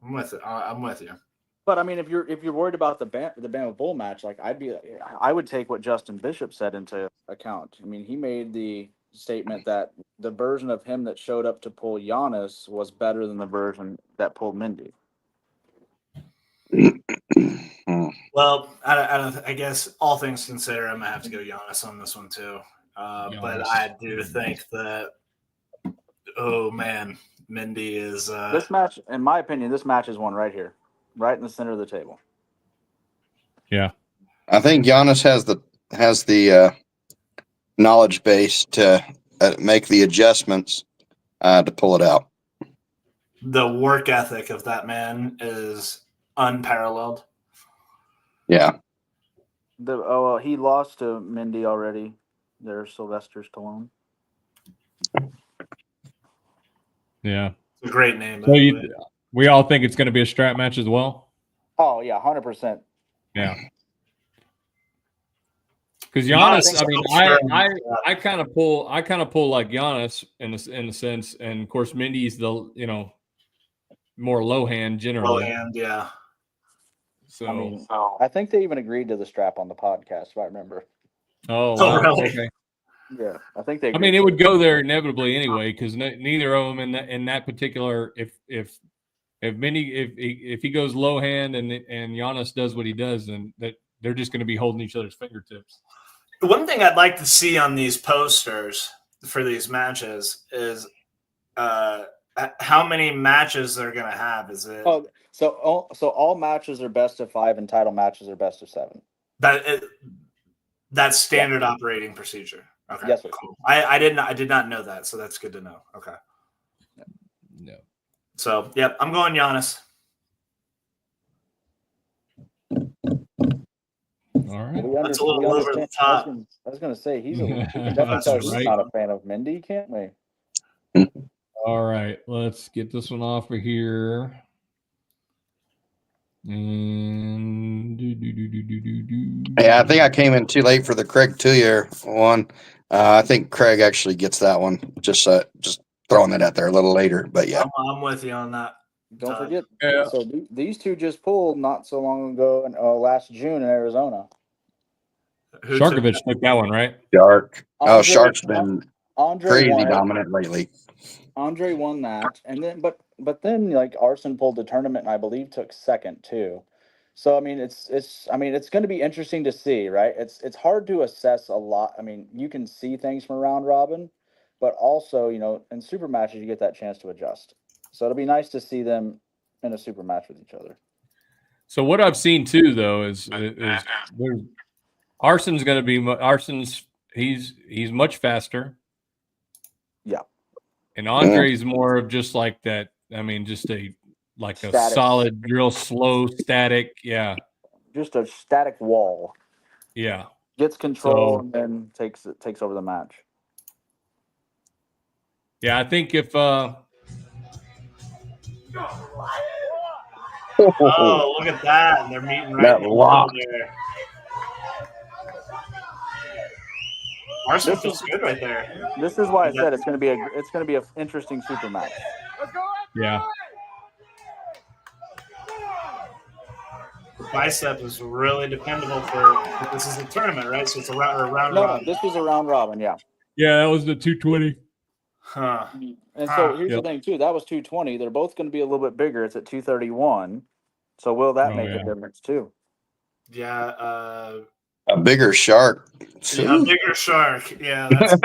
B: I'm with it. I'm with you.
E: But I mean, if you're worried about the Bama Bull match, like I would take what Justin Bishop said into account. I mean, he made the statement that the version of him that showed up to pull Giannis was better than the version that pulled Mindy.
B: Well, I guess all things considered, I'm gonna have to go Giannis on this one too. But I do think that, oh man, Mindy is
E: this match. In my opinion, this match is one right here. Right in the center of the table.
A: Yeah,
F: I think Giannis has the knowledge base to make the adjustments to pull it out.
B: The work ethic of that man is unparalleled.
F: Yeah.
E: He lost to Mindy already. There's Sylvester Stallone.
A: Yeah,
B: it's a great name.
A: So we all think it's going to be a strap match as well?
E: Oh, yeah, 100%.
A: Yeah. Because Giannis, I kind of pull like Giannis in the sense, and of course Mindy's the more low hand generally.
B: Low hand, yeah.
A: So
E: I think they even agreed to the strap on the podcast, if I remember.
A: Oh, wow.
B: Really?
A: Okay.
E: Yeah, I think they.
A: I mean, it would go there inevitably anyway, because neither of them in that particular. If Mindy if he goes low hand and Giannis does what he does, then that they're just going to be holding each other's fingertips.
B: One thing I'd like to see on these posters for these matches is how many matches they're going to have. Is it?
E: Oh, so all matches are best of 5 and title matches are best of 7.
B: That's standard operating procedure. Okay.
E: Yes, sir.
B: Cool. I did not know that, so that's good to know. Okay.
A: No.
B: So, yep, I'm going Giannis.
A: All right.
B: That's a little over the top.
E: I was going to say he's not a fan of Mindy, can't we?
A: All right, let's get this one off of here. And
F: Yeah, I think I came in too late for the Craig 2-year one. I think Craig actually gets that one. Just throwing it out there a little later, but yeah.
B: I'm with you on that.
E: Don't
B: Todd.
E: forget.
A: Yeah.
E: So these two just pulled not so long ago, in, last June in Arizona.
B: Who took
A: Sharkovich took that one, right?
F: Shark.
E: Andre-
F: Shark's been
E: Andre
F: crazy
E: won.
F: dominant lately.
E: Andre won that, and then but then like Arson pulled the tournament, and I believe took second too. So I mean, it's going to be interesting to see, right? It's hard to assess a lot. I mean, you can see things from a round robin, but also in super matches you get that chance to adjust. So it'll be nice to see them in a super match with each other.
A: So what I've seen too, though, is Arson's going to be he's much faster.
E: Yeah.
A: And Andre's more of just like that. I mean, just a solid, real slow, static. Yeah.
E: Just a static wall.
A: Yeah.
E: Gets control and then takes over the match.
A: Yeah, I think if
B: Oh, look at that. They're meeting right in the middle there. Arson feels good right there.
E: This is why I said it's going to be an interesting super match.
A: Yeah.
B: The bicep is really dependable for this is a tournament, right? So it's a round robin.
E: No, this was a round robin, yeah.
A: Yeah, that was the 220.
B: Huh.
E: And so here's the thing too. That was 220. They're both going to be a little bit bigger. It's at 231. So will that make a difference too?
B: Yeah.
F: A bigger shark.
B: Yeah, a bigger shark. Yeah, that's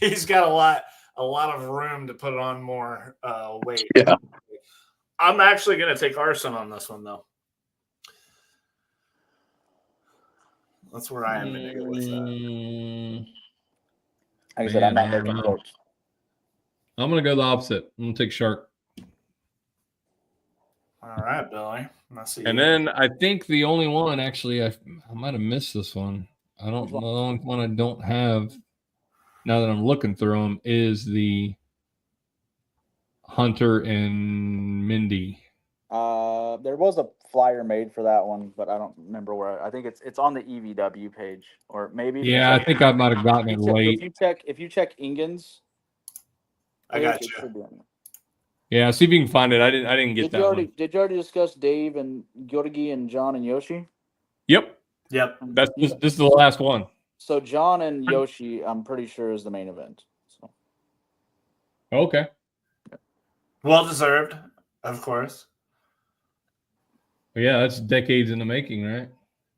B: he's got a lot of room to put on more weight.
F: Yeah.
B: I'm actually going to take Arson on this one though. That's where I am going to go with that.
E: Like I said, I'm not making jokes.
A: I'm going to go the opposite. I'm going to take Shark.
B: All right, Billy.
A: And then I think the only one, actually, I might have missed this one. I don't know. The only one I don't have now that I'm looking through them is the Hunter and Mindy.
E: There was a flyer made for that one, but I don't remember where. I think it's on the EVW page, or maybe.
A: Yeah, I think I might have gotten it late.
E: If you check Ingen's,
B: I got you.
A: Yeah, see if you can find it. I didn't get that one.
E: Did you already discuss Dave and Gyorgi and John and Yoshi?
B: Yep.
A: This is the last one.
E: So John and Yoshi, I'm pretty sure is the main event. So.
A: Okay.
B: Well deserved, of course.
A: Well, yeah, that's decades in the making, right?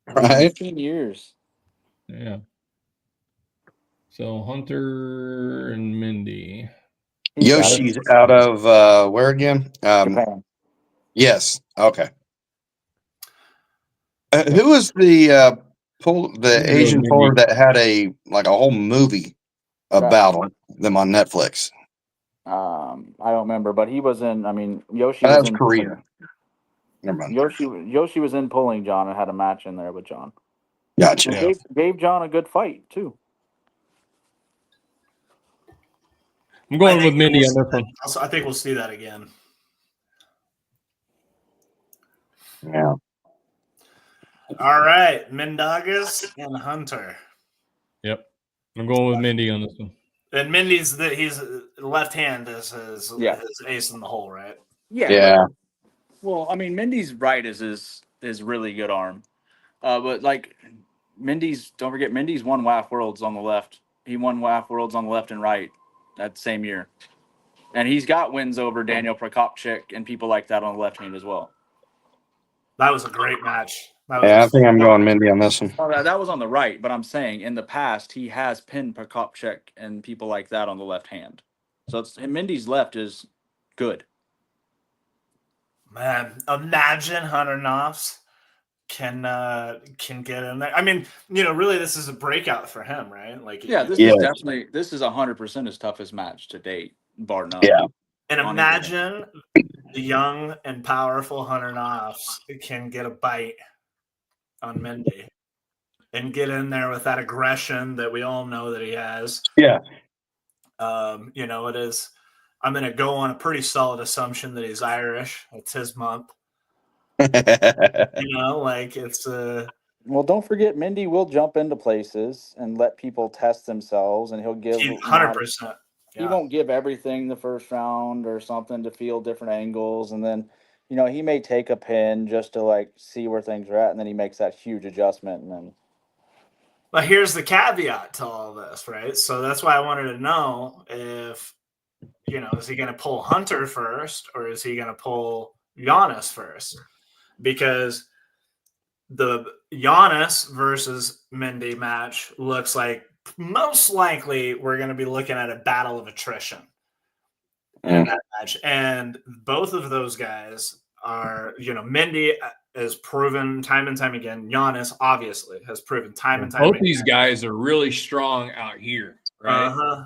F: Right.
E: 15 years.
A: Yeah. So Hunter and Mindy.
F: Yoshi's out of where again?
E: Japan.
F: Yes. Okay. Who was the Asian puller that had a whole movie about them on Netflix?
E: I don't remember, but he was in. I mean, Yoshi
F: was
E: in
F: Korea. Never mind.
E: Yoshi was in Pulling John and had a match in there with John.
F: Gotcha.
E: And gave John a good fight too.
A: I'm going with Mindy on this one.
B: I think we'll see that again.
F: Yeah.
B: All right, Mendagas and Hunter.
A: Yep, I'm going with Mindy on this one.
B: And Mindy's he's left hand is his ace in the hole, right?
E: Yeah. Well, I mean, Mindy's right is his really good arm, but like don't forget Mindy's won WAF Worlds on the left. He won WAF Worlds on the left and right that same year, and he's got wins over Daniel Prokopchik and people like that on the left hand as well.
B: That was a great match.
F: I think I'm going Mindy on this one.
E: Oh, that was on the right, but I'm saying in the past he has pinned Prokopchik and people like that on the left hand. So Mindy's left is good.
B: Man, imagine Hunter Knopfs can get in there. I mean, really, this is a breakout for him, right? Like,
E: this is 100% his toughest match to date, bar none.
F: Yeah,
B: and imagine the young and powerful Hunter Knopfs can get a bite on Mindy and get in there with that aggression that we all know that he has.
F: Yeah.
B: It is. I'm going to go on a pretty solid assumption that he's Irish. It's his month. You know, like it's
E: Well, don't forget, Mindy will jump into places and let people test themselves, and he'll give
B: 100%.
E: he
B: Yeah.
E: won't give everything the first round or something to feel different angles, and then he may take a pin just to like see where things are at, and then he makes that huge adjustment, and then
B: But here's the caveat to all this, right? So that's why I wanted to know if, is he going to pull Hunter first or is he going to pull Giannis first? Because the Giannis versus Mendy match looks like most likely we're going to be looking at a battle of attrition in that match. And both of those guys are, Mendy has proven time and time again. Giannis obviously has proven time and time
A: Both
B: again.
A: these guys are really strong out here, right?
B: Uh-huh.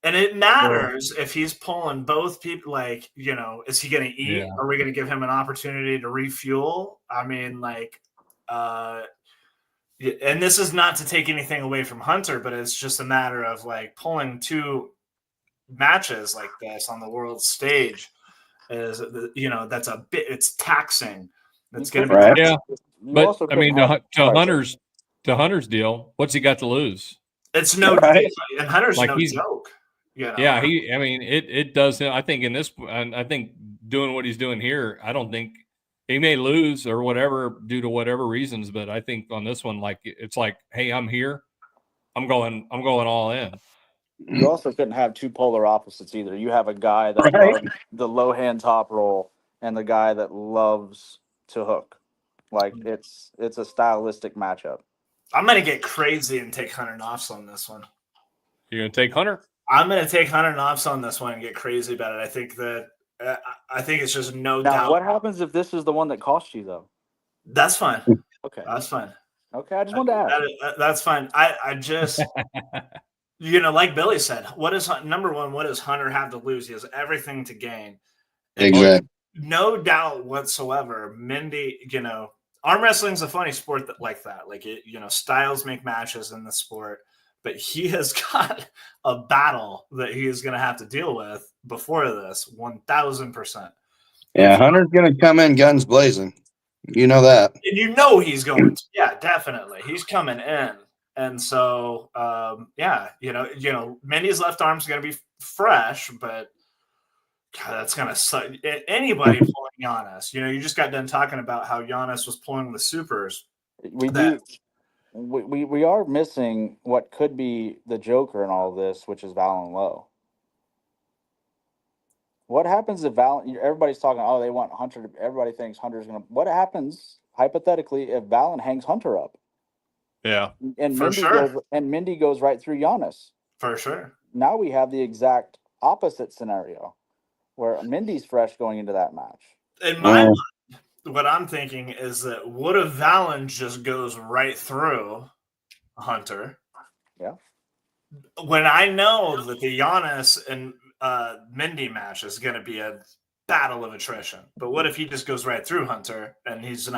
B: And it matters if he's pulling both people. Like, is he going to eat?
A: Yeah.
B: Are we going to give him an opportunity to refuel? I mean, like, and this is not to take anything away from Hunter, but it's just a matter of like pulling two matches like this on the world stage is, that's a bit, it's taxing. That's going to be
F: Right.
A: Yeah.
E: you
A: But
E: also
A: I mean,
E: couldn't have-
A: to
E: sorry,
A: Hunter's deal, what's he got to lose?
B: It's no
F: Right.
B: and Hunter's
A: Like
B: no
A: he's-
B: joke.
A: Yeah, I mean, it does him. I think in this, and I think doing what he's doing here, I don't think he may lose or whatever due to whatever reasons, but I think on this one, like it's like, hey, I'm here, I'm going all in.
E: You also couldn't have two polar opposites either. You have a guy that
F: Right.
E: loves the low hand top roll and the guy that loves to hook. Like it's a stylistic matchup.
B: I'm going to get crazy and take Hunter Knopfs on this one.
A: You're gonna take Hunter?
B: I'm going to take Hunter Knopfs on this one and get crazy about it. I think that I think it's just no
E: Now,
B: doubt.
E: what happens if this is the one that costs you though?
B: That's fine.
E: Okay.
B: That's fine.
E: Okay, I just wanted to ask.
B: That's fine. I just, like Billy said, number one? What does Hunter have to lose? He has everything to gain.
F: Exactly.
B: No doubt whatsoever. Mindy, arm wrestling's a funny sport like that. Like it, styles make matches in the sport, but he has got a battle that he is going to have to deal with before this, 1000%.
F: Yeah, Hunter's gonna come in guns blazing. You know that.
B: And he's going to. Yeah, definitely. He's coming in. And so, Mindy's left arm's going to be fresh, but God, that's going to suck. Anybody pulling Giannis, you just got done talking about how Giannis was pulling the supers.
E: We are missing what could be the Joker in all this, which is Valen Lowe. What happens if Valen? Everybody's talking. Oh, they want Hunter. Everybody thinks Hunter's gonna. What happens hypothetically if Valen hangs Hunter up?
A: Yeah,
E: And
B: For sure.
E: Mindy goes right through Giannis.
B: For sure.
E: Now we have the exact opposite scenario, where Mindy's fresh going into that match.
B: In my mind, what I'm thinking is that what if Valen just goes right through Hunter?
E: Yeah.
B: When I know that the Giannis and Mindy match is going to be a battle of attrition, but what if he just goes right through Hunter and he's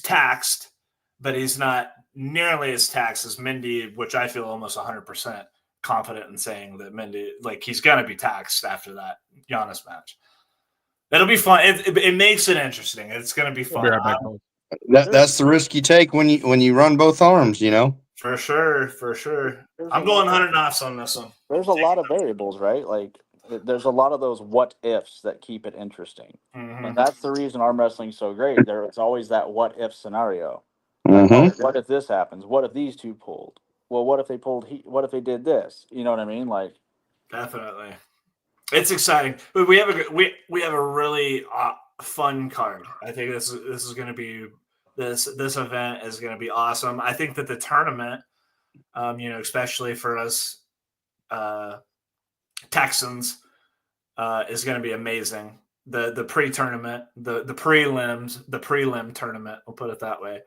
B: taxed, but he's not nearly as taxed as Mindy, which I feel almost 100% confident in saying that Mindy, like he's going to be taxed after that Giannis match. It'll be fun. It makes it interesting. It's going to be fun.
F: That's the risk you take when you run both arms.
B: For sure. I'm going Hunter Knopfs on this one.
E: There's a lot of variables, right? Like there's a lot of those what ifs that keep it interesting, and that's the reason arm wrestling's so great. There's always that what if scenario. What if this happens? What if these two pulled? Well, what if they pulled? What if they did this? You know what I mean? Like
B: definitely, it's exciting. But we have a really fun card. I think this is going to be this event is going to be awesome. I think that the tournament, especially for us Texans, is going to be amazing. The pre-tournament, the prelims, the prelim tournament. We'll put it that way.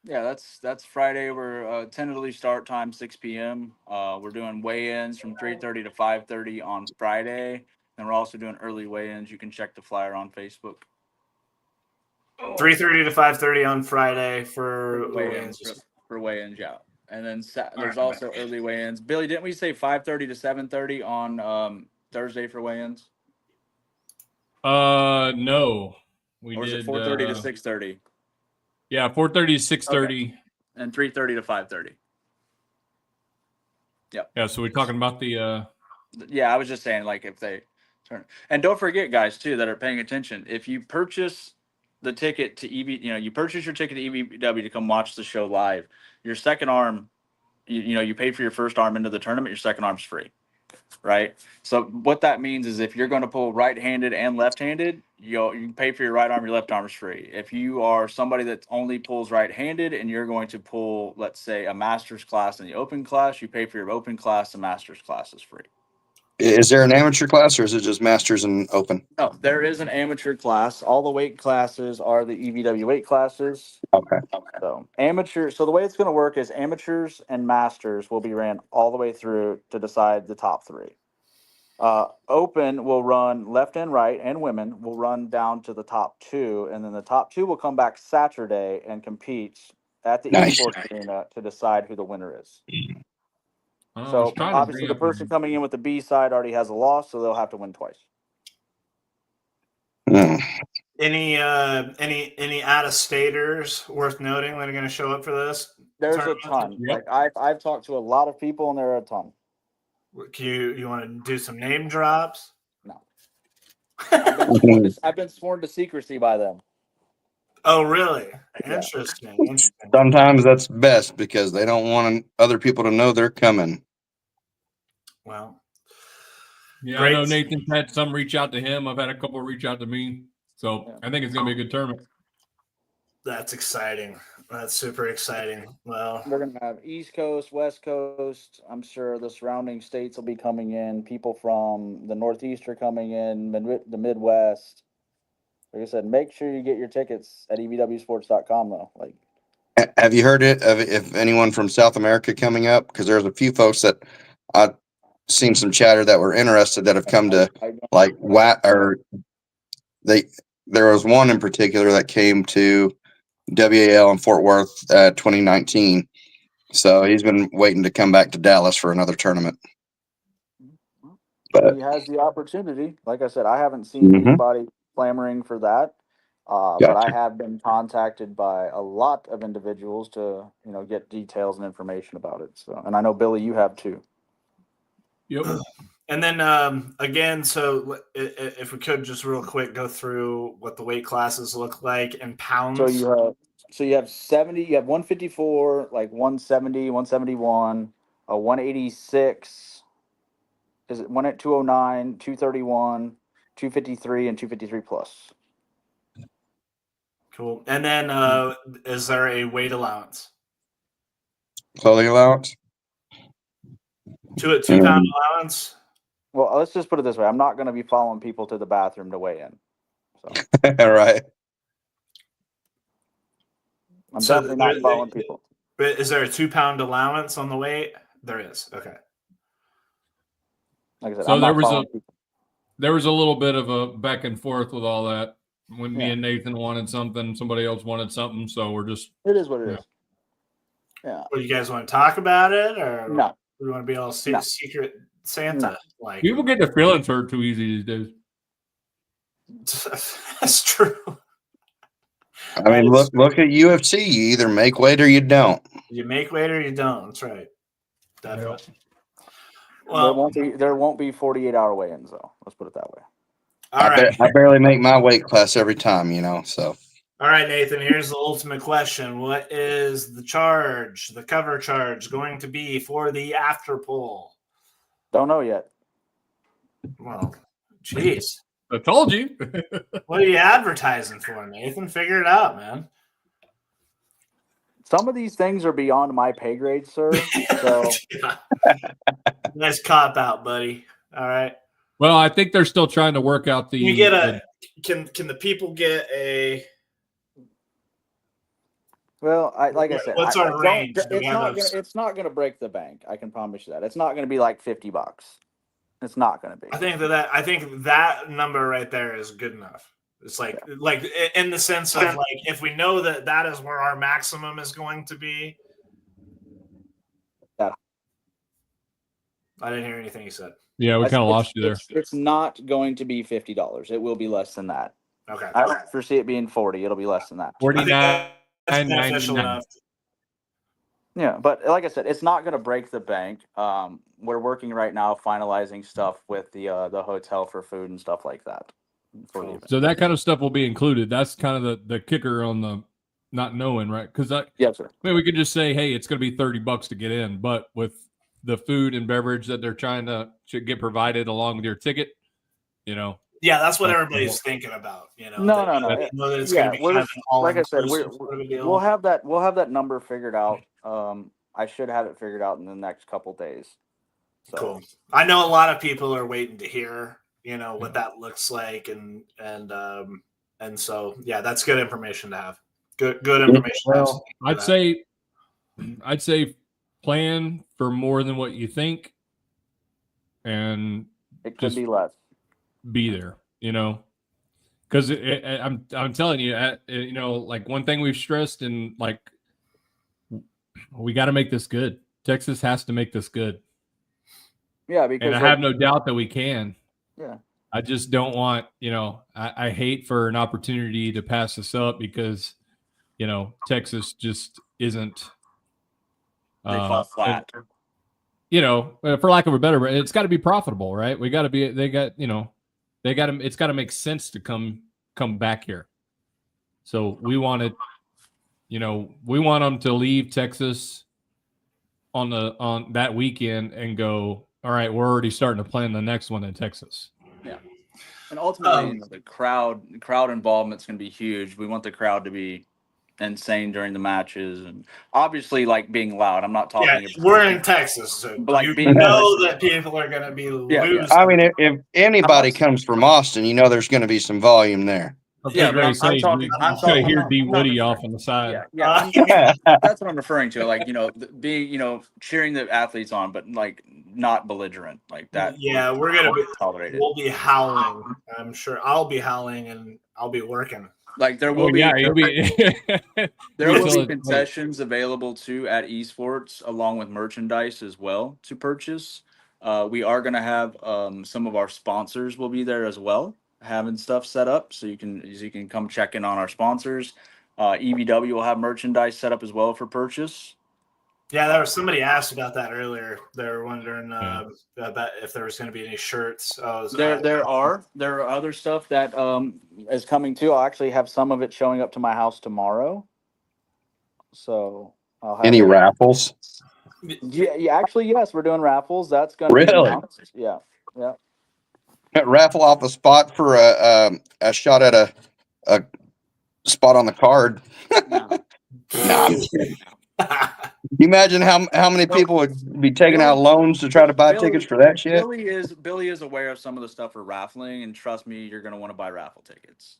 E: Yeah, that's Friday. We're tentatively start time 6 p.m. We're doing weigh-ins from 3:30 to 5:30 on Friday, and we're also doing early weigh-ins. You can check the flyer on Facebook.
B: 3:30 to 5:30 on Friday for weigh-ins.
E: For weigh-ins, yeah. And then there's also early weigh-ins. Billy, didn't we say 5:30 to 7:30 on Thursday for weigh-ins?
A: No, We
E: Or is
A: did
E: it 4:30 to 6:30?
A: Yeah, 4:30 to 6:30.
E: And 3:30 to 5:30.
A: Yeah, so we're talking about the
E: Yeah, I was just saying, like, if they turn. And don't forget, guys, too, that are paying attention. If you purchase the ticket to you purchase your ticket to EBW to come watch the show live, your second arm, you pay for your first arm into the tournament, your second arm's free, right? So what that means is if you're going to pull right-handed and left-handed, you can pay for your right arm, your left arm is free. If you are somebody that only pulls right-handed and you're going to pull, let's say, a master's class in the open class, you pay for your open class, the master's class is free.
F: Is there an amateur class or is it just masters and open?
E: No, there is an amateur class. All the weight classes are the EBW weight classes.
F: Okay.
E: So amateur. So the way it's going to work is amateurs and masters will be ran all the way through to decide the top three. Open will run left and right, and women will run down to the top two, and then the top two will come back Saturday and compete at the
F: Nice.
E: esports arena to decide who the winner is.
A: I was
E: So
A: trying to
E: obviously,
A: bring
E: the
A: up
E: person coming in with the B side already has a loss, so they'll have to win twice.
F: Hmm.
B: Any out of staters worth noting that are going to show up for this?
E: There's
B: tournament?
E: a ton.
A: Yep.
E: Like I've talked to a lot of people, and there are a ton.
B: You want to do some name drops?
E: No, I've been sworn to secrecy by them.
B: Oh, really?
E: Yeah.
B: Interesting.
F: Sometimes that's best because they don't want other people to know they're coming.
B: Well,
A: Yeah,
B: great.
A: I know Nathan's had some reach out to him. I've had a couple reach out to me. So
E: Yeah.
A: I think it's going to be a good tournament.
B: That's exciting. That's super exciting. Well,
E: We're gonna have East Coast, West Coast. I'm sure the surrounding states will be coming in. People from the Northeast are coming in. The Midwest. Like I said, make sure you get your tickets at ebwsports.com though. Like,
F: Have you heard it of if anyone from South America coming up? Because there's a few folks that I've seen some chatter that were interested that have come to like or there was one in particular that came to WAL in Fort Worth 2019. So he's been waiting to come back to Dallas for another tournament. But
E: he has the opportunity. Like I said, I haven't seen
F: Mhm.
E: anybody clamoring for that. But I
F: Gotcha.
E: have been contacted by a lot of individuals to, get details and information about it. So, and I know Billy, you have too.
A: Yep.
B: and then again, so if we could just real quick go through what the weight classes look like in pounds.
E: So you have 70, you have 154, like 170, 171, a 186. Is it one at 209, 231, 253, and 253 plus?
B: Cool. And then is there a weight allowance?
F: Clothing allowance?
B: 2 pound allowance?
E: Well, let's just put it this way. I'm not going to be following people to the bathroom to weigh in. So
F: Right.
E: I'm
B: So
E: definitely not following people.
B: But is there a 2 pound allowance on the weight? There is. Okay.
E: Like I said,
A: So
E: I'm not following people.
A: there was a little bit of a back and forth with all that. When me
E: Yeah.
A: and Nathan wanted something, somebody else wanted something. So we're just
E: It is what it is. Yeah.
B: Well, you guys want to talk about it, or
E: No.
B: we want to be all
E: No.
B: secret Santa? Like
A: people get their feelings hurt too easy these days.
B: that's true.
F: I mean, look at UFC. You either make weight or you don't.
B: You make weight or you don't. That's right. Definitely.
E: There
B: Well,
E: won't be 48-hour weigh-ins though. Let's put it that way.
B: all right.
F: I barely make my weight class every time, so.
B: All right, Nathan, here's the ultimate question. What is the cover charge going to be for the after poll?
E: Don't know yet.
B: Well, geez.
A: I told you.
B: What are you advertising for, Nathan? Figure it out, man.
E: Some of these things are beyond my pay grade, sir. So
B: Nice cop out, buddy. All right.
A: Well, I think they're still trying to work out the.
B: You get can the people get a?
E: Well, like I said,
B: What's our range?
E: It's not gonna break the bank. I can promise you that. It's not gonna be like $50. It's not gonna be.
B: I think that number right there is good enough. It's like in the sense of like if we know that is where our maximum is going to be.
E: Yeah.
B: I didn't hear anything you said.
A: Yeah, we kind of lost you there.
E: It's not going to be $50. It will be less than that.
B: Okay.
E: I don't foresee it being 40. It'll be less than that.
A: 49.
B: That's beneficial enough.
E: Yeah, but like I said, it's not going to break the bank. We're working right now finalizing stuff with the hotel for food and stuff like that. For the event.
A: So that kind of stuff will be included. That's kind of the kicker on the not knowing, right? Because
E: Yes, sir.
A: I mean, we could just say, hey, it's going to be $30 to get in, but with the food and beverage that they're trying to get provided along with your ticket, you know.
B: Yeah, that's what everybody's thinking about. You know,
E: No.
B: They know that it's going to be kind of an
E: Like I said,
B: all-inclusive sort of a deal.
E: we'll have that number figured out. I should have it figured out in the next couple days. So.
B: Cool. I know a lot of people are waiting to hear, you know, what that looks like, and so yeah, that's good information to have. Good information.
A: Well, I'd say plan for more than what you think, and
E: it could be less.
A: Be there, you know, because I'm telling you, you know, like one thing we've stressed, and like we got to make this good. Texas has to make this good.
E: Yeah, because
A: and I have no doubt that we can.
E: Yeah.
A: I just don't want, you know, I hate for an opportunity to pass this up because, you know, Texas just isn't.
E: They fall flat.
A: You know, for lack of a better, it's got to be profitable, right? We got to be. They got, you know, they got to. It's got to make sense to come back here. So we want it. You know, we want them to leave Texas on that weekend and go. All right, we're already starting to plan the next one in Texas.
E: Yeah, and ultimately, the crowd involvement is going to be huge. We want the crowd to be insane during the matches, and obviously, like being loud. I'm not talking.
B: Yeah, we're in Texas, so
E: like
B: you know that people are going to be losing.
F: Yeah. I mean, if anybody comes from Austin, you know there's going to be some volume there.
E: Yeah, but I'm talking. I'm
A: talking. Hear D Woody off on the side.
E: Yeah. That's what I'm referring to. Like, you know, being, you know, cheering the athletes on, but like not belligerent like that.
B: Yeah, we're gonna be
E: tolerated.
B: We'll be howling. I'm sure I'll be howling and I'll be working.
E: Like there will
A: there
E: will be concessions available too at esports, along with merchandise as well to purchase. We are going to have some of our sponsors will be there as well, having stuff set up, so you can come check in on our sponsors. EVW will have merchandise set up as well for purchase.
B: Yeah, there was somebody asked about that earlier. They were wondering about if there was going to be any shirts.
E: There are other stuff that is coming too. I'll actually have some of it showing up to my house tomorrow. So I'll have
F: any raffles.
E: Yeah, actually, yes, we're doing raffles. That's going to
F: really,
E: be yeah.
F: Raffle off a spot for a shot at a spot on the card. No. Can you imagine how many people would be taking out loans to try to buy tickets for that shit?
E: Billy is aware of some of the stuff we're raffling, and trust me, you're going to want to buy raffle tickets.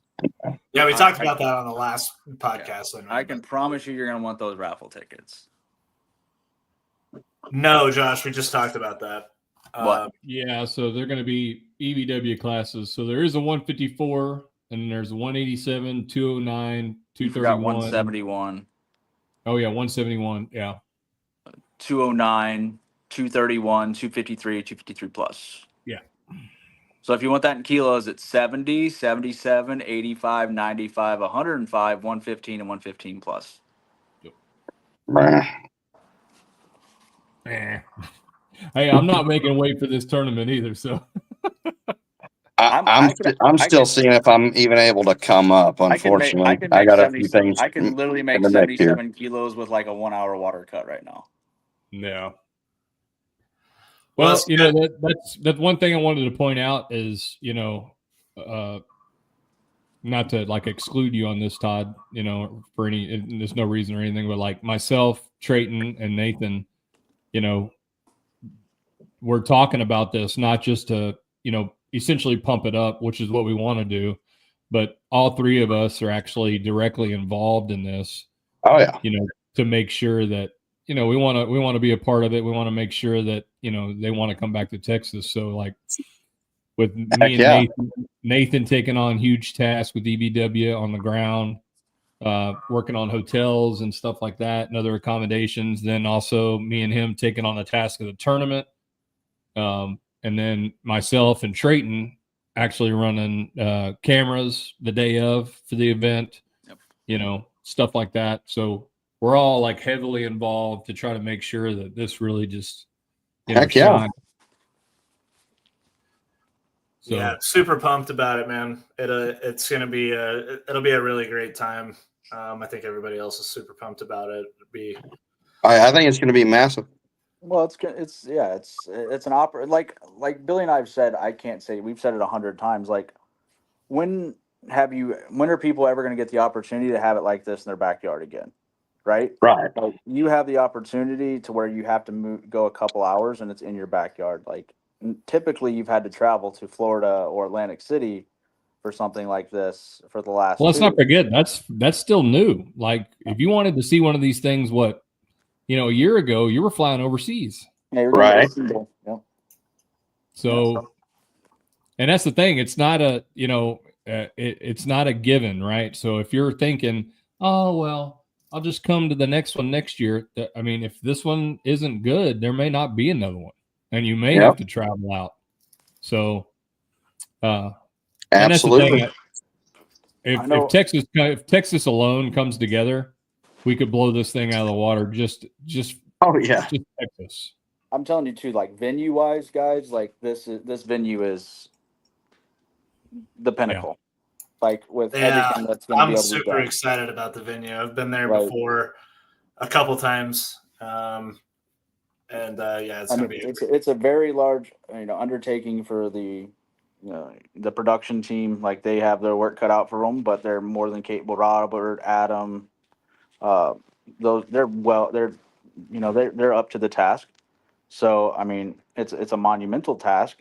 B: Yeah, we talked about that on the last podcast.
E: Yeah. I can promise you, you're going to want those raffle tickets.
B: No, Josh, we just talked about that.
A: Yeah, so they're going to be EVW classes. So there is a 154, and there's a 187, 209, 231,
E: 171.
A: Oh yeah, 171. Yeah.
E: 209, 231, 253, 253 plus.
A: Yeah.
E: So if you want that in kilos, it's 70, 77, 85, 95, 105, 115, and 115 plus.
A: Hey, I'm not making weight for this tournament either, so
F: I'm still seeing if I'm even able to come up. Unfortunately, I got a few things.
E: I can literally make 77 kilos with like a 1 hour water cut right now.
A: Yeah. Well, you know, that's one thing I wanted to point out is, you know, not to like exclude you on this, Todd, you know, for there's no reason or anything, but like myself, Trayton, and Nathan, you know, we're talking about this not just to, you know, essentially pump it up, which is what we want to do, but all three of us are actually directly involved in this.
F: Oh yeah.
A: You know, to make sure that, you know, we want to be a part of it. We want to make sure that, you know, they want to come back to Texas. So like with me and Nathan taking on huge tasks with EVW on the ground, working on hotels and stuff like that and other accommodations. Then also me and him taking on the task of the tournament. And then myself and Trayton actually running cameras the day of for the event, stuff like that. So we're all like heavily involved to try to make sure that this really just,
F: Heck yeah.
A: shine. So,
B: yeah, super pumped about it, man. It's gonna be it'll be a really great time. I think everybody else is super pumped about it.
F: I think it's going to be massive.
E: Well, it's an opera. Like Billy and I have said, I can't say we've said it 100 times. Like, when are people ever going to get the opportunity to have it like this in their backyard again? Right.
F: Right.
E: Like, you have the opportunity to where you have to go a couple hours and it's in your backyard. Like, typically you've had to travel to Florida or Atlantic City for something like this for the last.
A: Well, let's not forget that's still new. Like, if you wanted to see one of these things, a year ago, you were flying overseas.
E: Yeah,
F: right.
E: Yeah.
A: So, and that's the thing. It's not it's not a given, right? So if you're thinking, oh, well, I'll just come to the next one next year. I mean, if this one isn't good, there may not be another one, and you may have to travel out. So,
F: absolutely.
A: And that's the thing. If Texas alone comes together, we could blow this thing out of the water. Just
F: oh yeah,
A: just Texas.
E: I'm telling you too, like venue wise, guys, like this venue is the pinnacle. Like with everything that's going to be able to be
B: super
E: done.
B: excited about the venue. I've been there before a couple times. It's going to be.
E: It's a very large, undertaking for the production team. Like, they have their work cut out for them, but they're more than capable. Robert, Adam, they're up to the task. So I mean, it's a monumental task,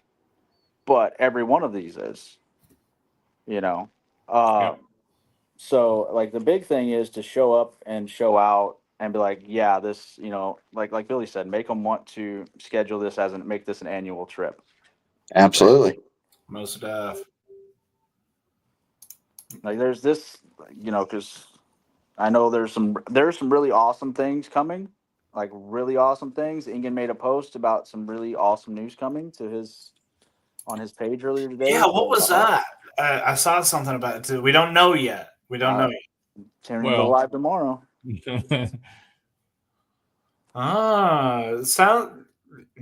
E: but every one of these is, So like the big thing is to show up and show out and be like, yeah, this, like Billy said, make them want to schedule this make this an annual trip.
F: Absolutely.
B: Most def.
E: Like, there's this, because I know there's some really awesome things coming, like really awesome things. Ingen made a post about some really awesome news coming on his page earlier today.
B: Yeah, what was that? I saw something about it too. We don't know yet.
E: Turning to live tomorrow.
B: Do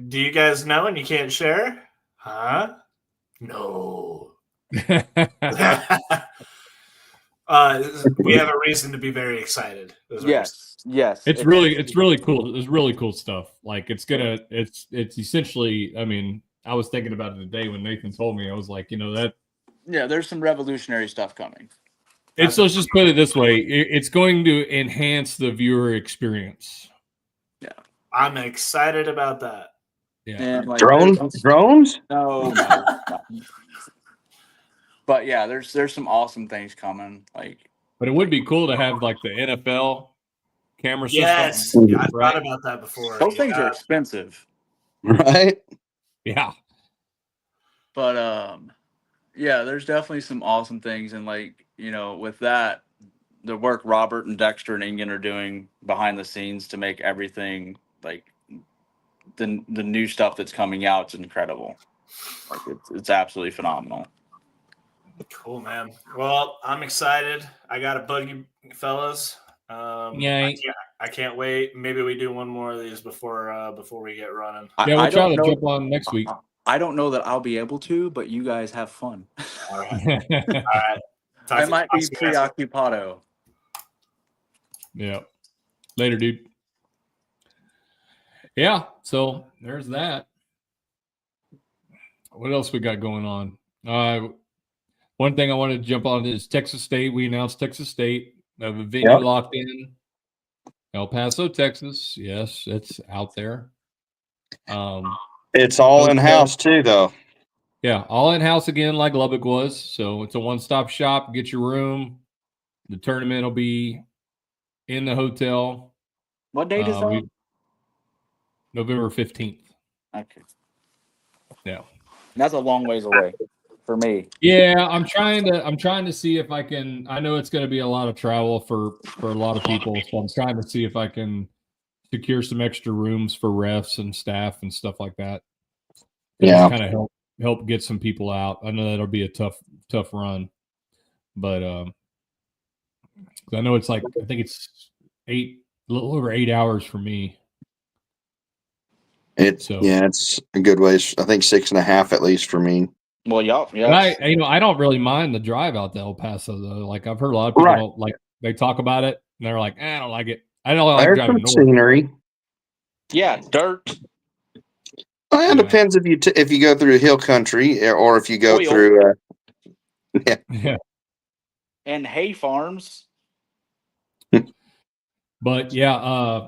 B: you guys know and you can't share? Huh? No. We have a reason to be very excited.
E: Yes.
A: It's really cool. It's really cool stuff. Like, it's essentially, I mean, I was thinking about it today when Nathan told me. I was like,
E: there's some revolutionary stuff coming.
A: Let's just put it this way. It's going to enhance the viewer experience.
E: Yeah.
B: I'm excited about that.
A: Yeah.
F: Like, drones?
E: No. But yeah, there's some awesome things coming.
A: But it would be cool to have like the NFL camera system.
B: Yes, I thought about that before.
E: Those things are expensive,
F: right?
A: Yeah.
E: But there's definitely some awesome things, and with that, the work Robert and Dexter and Ingen are doing behind the scenes to make everything like the new stuff that's coming out is incredible. Like, it's absolutely phenomenal.
B: Cool, man. Well, I'm excited. I got a boogie, fellas. I can't wait. Maybe we do one more of these before we get running.
A: Yeah, we'll try to jump on next week.
E: I don't know that I'll be able to, but you guys have fun.
B: All right.
E: I might be preoccupado.
A: Yeah. Later, dude. Yeah. So there's that. What else we got going on? One thing I wanted to jump on is Texas State. We announced Texas State. We have a venue locked in. El Paso, Texas. Yes, it's out there.
F: It's all in-house too, though.
A: Yeah, all in-house again, like Lubbock was. So it's a one-stop shop. Get your room. The tournament will be in the hotel.
E: What date is that?
A: November 15th.
E: Okay.
A: Yeah.
E: That's a long ways away for me.
A: Yeah, I'm trying to see if I can. I know it's going to be a lot of travel for a lot of people, so I'm trying to see if I can secure some extra rooms for refs and staff and stuff like that.
F: Yeah,
A: kind of help get some people out. I know that'll be a tough run, but I know it's like, I think it's a little over 8 hours for me.
F: It's a good ways. I think 6.5 at least for me.
E: Well, y'all,
A: But
E: yeah.
A: I don't really mind the drive out to El Paso though. Like I've heard a lot of people don't like, they talk about it and they're like, I don't like it. I don't like
F: There's
A: driving
F: some
A: north.
F: scenery.
E: Yeah, dirt.
F: Well, it depends if you go through hill country or if you go
E: Oil.
F: through.
A: Yeah.
E: And hay farms.
A: But yeah,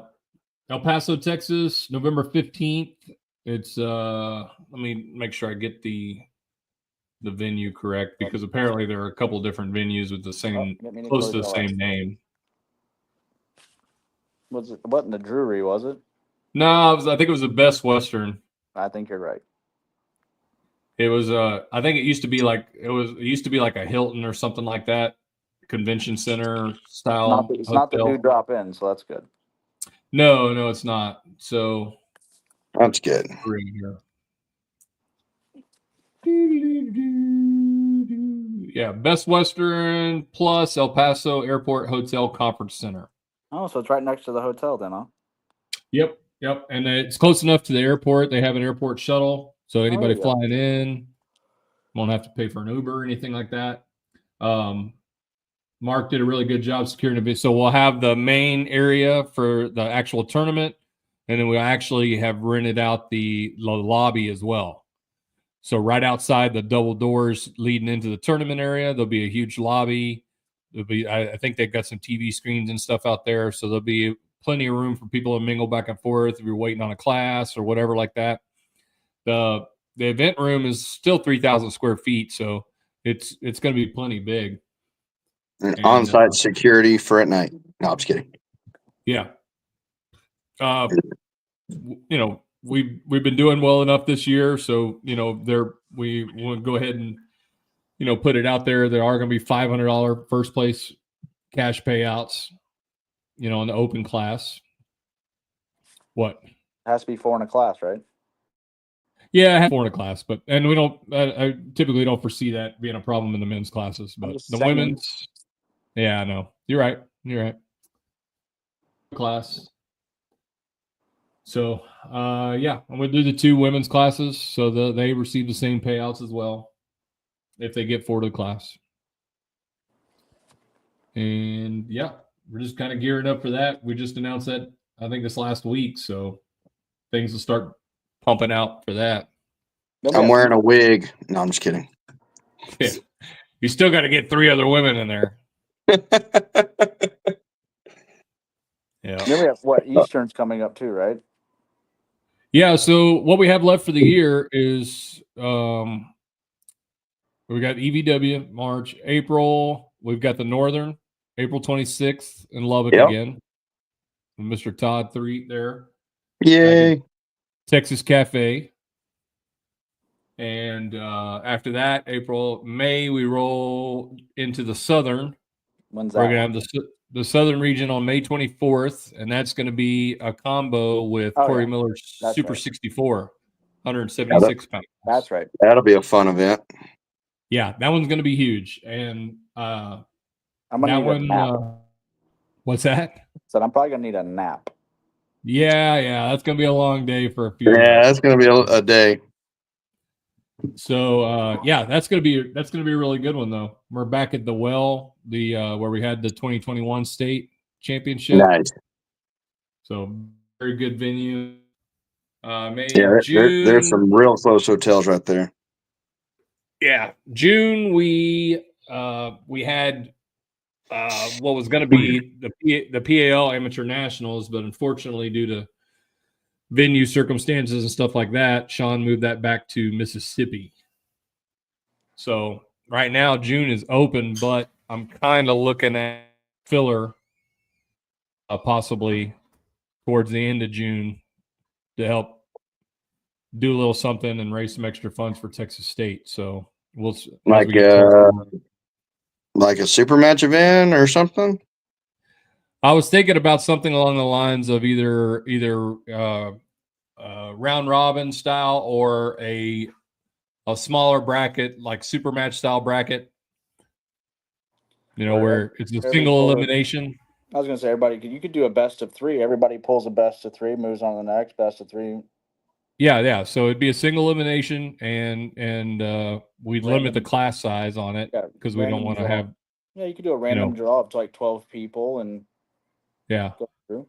A: El Paso, Texas, November 15th. It's let me make sure I get the venue correct, because apparently there are a couple different venues with the same close to the same name.
E: Wasn't the Drury, was it?
A: No, I think it was the Best Western.
E: I think you're right.
A: It was I think it used to be like a Hilton or something like that, convention center style.
E: It's not the Dewdrop Inn, so that's good.
A: No, it's not. So
F: That's good.
A: Yeah, Best Western plus El Paso Airport Hotel Conference Center.
E: Oh, so it's right next to the hotel then, huh?
A: Yep. And it's close enough to the airport. They have an airport shuttle, so anybody flying in won't have to pay for an Uber or anything like that. Mark did a really good job securing a bit. So we'll have the main area for the actual tournament, and then we actually have rented out the lobby as well. So right outside the double doors leading into the tournament area, there'll be a huge lobby. There'll be, I think they've got some TV screens and stuff out there, so there'll be plenty of room for people to mingle back and forth if you're waiting on a class or whatever like that. The event room is still 3,000 square feet, so it's going to be plenty big.
F: And on-site security for at night. No, I'm just kidding.
A: Yeah. We've been doing well enough this year, so we want to go ahead and put it out there. There are going to be $500 first place cash payouts, in the open class. What?
E: It has to be 4 in a class, right?
A: Yeah, I have 4 in a class, and we don't. I typically don't foresee that being a problem in the men's classes, but the women's. Yeah, I know. You're right. Class. So, I'm going to do the 2 women's classes, so they receive the same payouts as well if they get 4 to the class. And we're just kind of gearing up for that. We just announced that, I think, this last week, so things will start pumping out for that.
F: I'm wearing a wig. No, I'm just kidding.
A: Yeah. You still got to get 3 other women in there. Yeah.
E: Then we have Eastern's coming up too, right?
A: Yeah. So what we have left for the year is we got EVW March, April. We've got the Northern April 26th in Lubbock again. Mr. Todd 3 there.
F: Yay.
A: Texas Cafe. And after that, May, we roll into the Southern.
E: When's that?
A: We're going to have the Southern region on May 24th, and that's going to be a combo with Corey Miller's Super 64, 176 pounds.
E: That's right.
F: That'll be a fun event.
A: Yeah, that one's going to be huge. And
E: I'm gonna need a nap.
A: What's that?
E: So I'm probably going to need a nap.
A: Yeah, that's going to be a long day for a few.
F: Yeah, that's going to be a day.
A: So that's gonna be a really good one though. We're back at the Well, where we had the 2021 state championship.
F: Nice.
A: So very good venue.
F: June. There's some real close hotels right there.
A: Yeah, June we had what was going to be the PAL Amateur Nationals, but unfortunately due to venue circumstances and stuff like that, Sean moved that back to Mississippi. So right now June is open, but I'm kind of looking at filler possibly towards the end of June to help do a little something and raise some extra funds for Texas State. So we'll
F: like a super match event or something.
A: I was thinking about something along the lines of either round robin style or a a smaller bracket, like super match style bracket. You know, where it's a single elimination.
E: I was gonna say you could do a best of 3. Everybody pulls a best of 3, moves on to the next best of 3.
A: Yeah. So it'd be a single elimination, and we'd limit the class size on it because we don't want to have.
E: Yeah, you could do a random draw up to like 12 people and
A: go
E: through.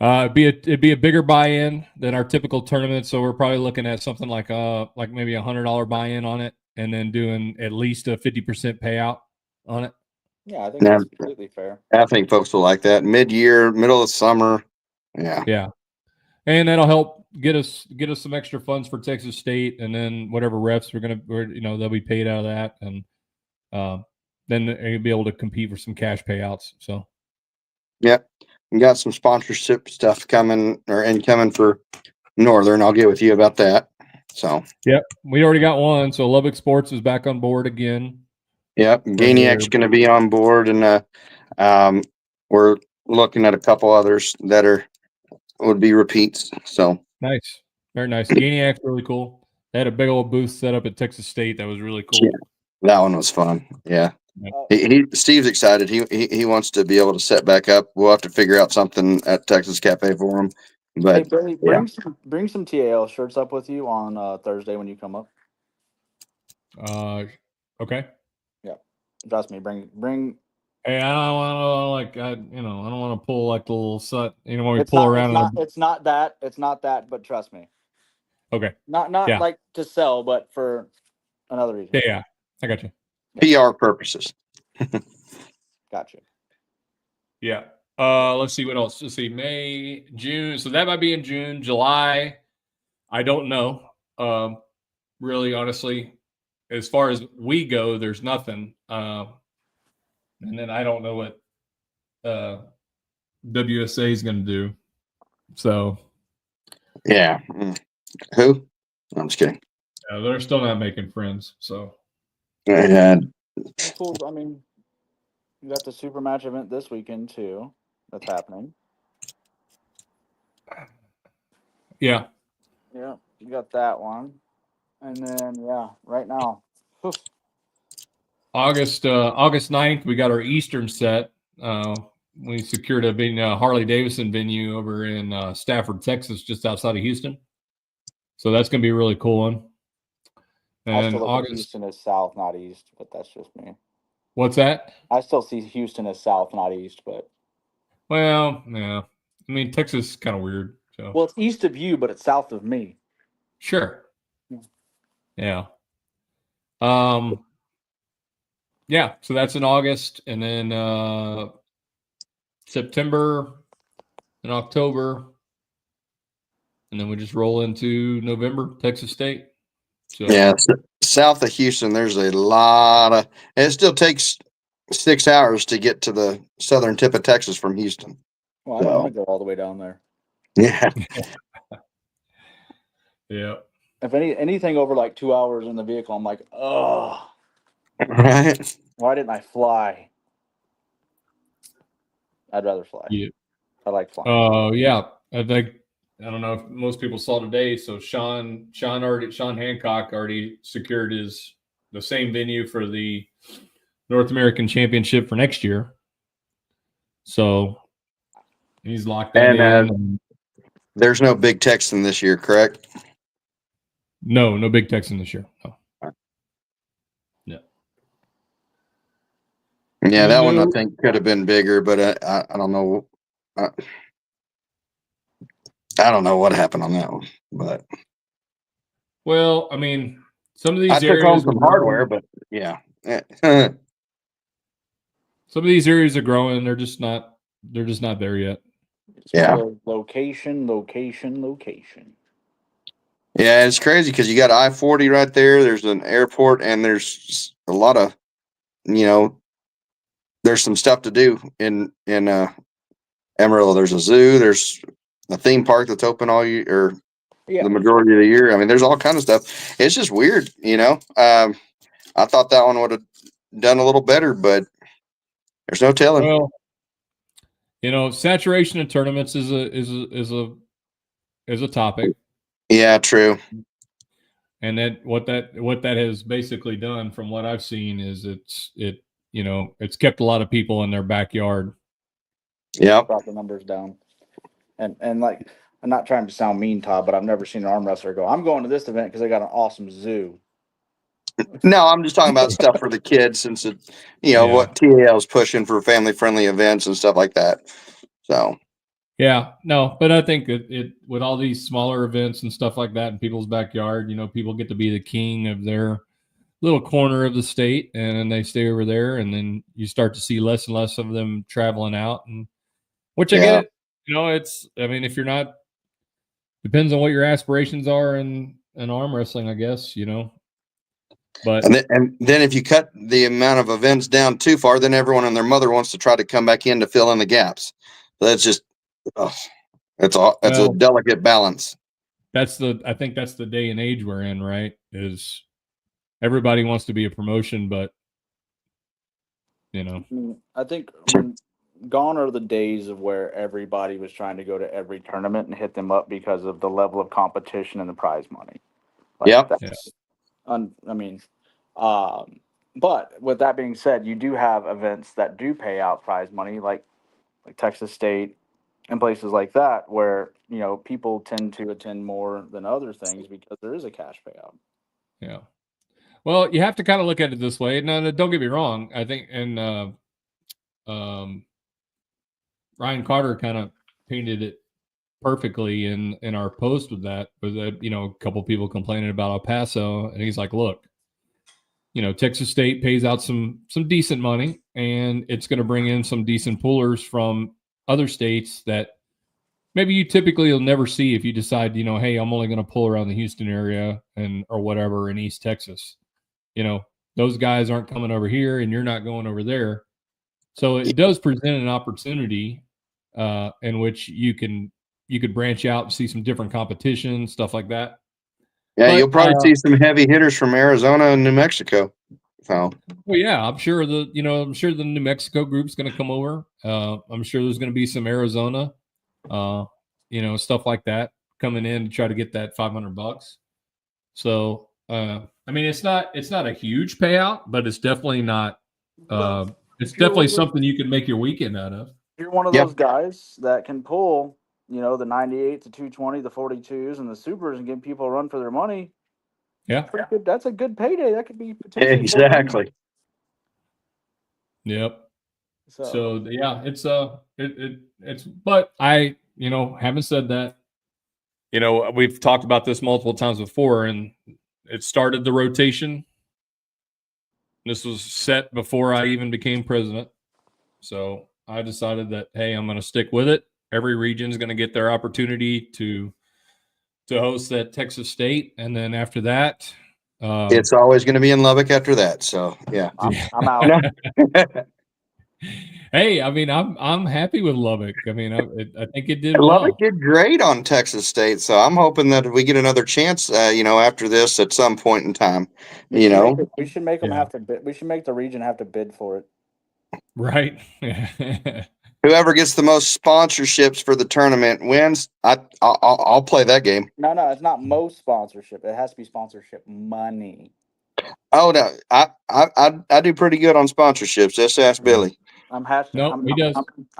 A: It'd be a bigger buy-in than our typical tournament, so we're probably looking at something like maybe $100 buy-in on it, and then doing at least a 50% payout on it.
E: Yeah, I think that's completely fair.
F: I think folks will like that. Mid-year, middle of summer.
A: Yeah. And that'll help get us some extra funds for Texas State, and then whatever refs they'll be paid out of that, and then you'll be able to compete for some cash payouts. So,
F: yep, we got some sponsorship stuff coming or incoming for Northern. I'll get with you about that. So,
A: yep, we already got one. So Lubbock Sports is back on board again.
F: Yep, Gainiac's going to be on board, and we're looking at a couple others that would be repeats. So
A: nice, very nice. Gainiac's really cool. They had a big old booth set up at Texas State. That was really cool.
F: Yeah, that one was fun. Yeah, Steve's excited. He wants to be able to set back up. We'll have to figure out something at Texas Cafe for him. But
E: hey, bring some TAL shirts up with you on Thursday when you come up.
A: Okay.
E: Yeah, trust me. Bring.
A: Hey, I don't want to I don't want to pull like the little sut. You know, when we
E: it's
A: pull
E: not,
A: around.
E: It's not that. But trust me.
A: Okay.
E: Not like to sell, but for another reason.
A: Yeah, I got you.
F: PR purposes.
E: Gotcha.
A: Yeah. Let's see what else. Let's see. May, June. So that might be in June, July. I don't know. Really, honestly, as far as we go, there's nothing. And then I don't know what WSA is going to do. So.
F: Yeah. Who? I'm just kidding.
A: Yeah, they're still not making friends. So.
F: And
E: cool. I mean, you got the super match event this weekend too. That's happening.
A: Yeah.
E: Yeah, you got that one. And then right now.
A: August 9th, we got our Eastern set. We secured a Harley Davidson venue over in Stafford, Texas, just outside of Houston. So that's going to be a really cool one. And
E: Houston is south, not east, but that's just me.
A: What's that?
E: I still see Houston as south, not east, but.
A: Well, yeah. I mean, Texas is kind of weird. So.
E: Well, it's east of you, but it's south of me.
A: Sure. Yeah. Yeah, so that's in August, and then September and October, and then we just roll into November, Texas State. So.
F: Yeah, south of Houston, there's a lot of. And it still takes 6 hours to get to the southern tip of Texas from Houston.
E: Well, I don't want to go all the way down there.
F: Yeah.
A: Yeah.
E: If anything over like 2 hours in the vehicle, I'm like, oh.
F: Right.
E: Why didn't I fly? I'd rather fly.
A: Yeah.
E: I like flying.
A: Yeah. I don't know if most people saw today. So Sean Hancock already secured the same venue for the North American Championship for next year. So he's locked that in.
F: There's no Big Texan this year, correct?
A: No Big Texan this year. No.
F: Yeah, that one I think could have been bigger, but I don't know. I don't know what happened on that one, but.
A: Well, I mean, some of these
F: I took home some hardware, but yeah.
A: Some of these areas are growing. They're just not there yet.
F: Yeah.
E: Location.
F: Yeah, it's crazy because you got I-40 right there. There's an airport, and there's a lot of, there's some stuff to do in Amarillo. There's a zoo. There's a theme park that's open all year, or the majority of the year. I mean, there's all kinds of stuff. It's just weird, I thought that one would have done a little better, but there's no telling.
A: Well, saturation in tournaments is a topic.
F: Yeah, true.
A: And what that has basically done, from what I've seen, is it's kept a lot of people in their backyard.
F: Yeah.
E: Brought the numbers down. And like, I'm not trying to sound mean, Todd, but I've never seen an arm wrestler go, I'm going to this event because they got an awesome zoo.
F: No, I'm just talking about stuff for the kids, since it, what TAL is pushing for family friendly events and stuff like that. So
A: yeah, no, but I think it with all these smaller events and stuff like that in people's backyard, people get to be the king of their little corner of the state, and then they stay over there, and then you start to see less and less of them traveling out, and which I get it. If you're not, depends on what your aspirations are in arm wrestling, I guess, But
F: and then if you cut the amount of events down too far, then everyone and their mother wants to try to come back in to fill in the gaps. So that's just, it's a delicate balance.
A: I think that's the day and age we're in, right? Is everybody wants to be a promotion, but
E: I think gone are the days of where everybody was trying to go to every tournament and hit them up because of the level of competition and the prize money. But with that being said, you do have events that do pay out prize money, like Texas State and places like that, where people tend to attend more than other things because there is a cash payout.
A: Yeah. Well, you have to kind of look at it this way. No, don't get me wrong. I think, and Ryan Carter kind of painted it perfectly in our post with that. Was that a couple people complaining about El Paso, and he's like, look, Texas State pays out some decent money, and it's going to bring in some decent pullers from other states that maybe you typically will never see if you decide, hey, I'm only going to pull around the Houston area or whatever in East Texas. Those guys aren't coming over here, and you're not going over there. So it does present an opportunity in which you could branch out and see some different competition, stuff like that.
F: Yeah, you'll probably see some heavy hitters from Arizona and New Mexico. So,
A: well, yeah, I'm sure the New Mexico group's going to come over. I'm sure there's going to be some Arizona, stuff like that coming in to try to get that $500. So, it's not a huge payout, but it's definitely not. It's definitely something you can make your weekend out of.
E: You're one of those guys that can pull, the 98, the 220, the 42s, and the supers and give people a run for their money.
A: Yeah,
E: that's a good payday. That could be potentially
F: exactly.
A: Yep. So yeah, it's. But I, having said that, we've talked about this multiple times before, and it started the rotation. This was set before I even became president. So I decided that, hey, I'm going to stick with it. Every region is going to get their opportunity to host that Texas State, and then after that,
F: it's always going to be in Lubbock after that. So yeah,
E: I'm out.
A: Hey, I'm happy with Lubbock. I think it did
F: Lubbock
A: well.
F: did great on Texas State, so I'm hoping that we get another chance. After this, at some point in time,
E: we should make them have to bid. We should make the region have to bid for it.
A: Right.
F: Whoever gets the most sponsorships for the tournament wins. I'll play that game.
E: No, it's not most sponsorship. It has to be sponsorship money.
F: Oh no, I do pretty good on sponsorships. Just ask Billy.
E: I'm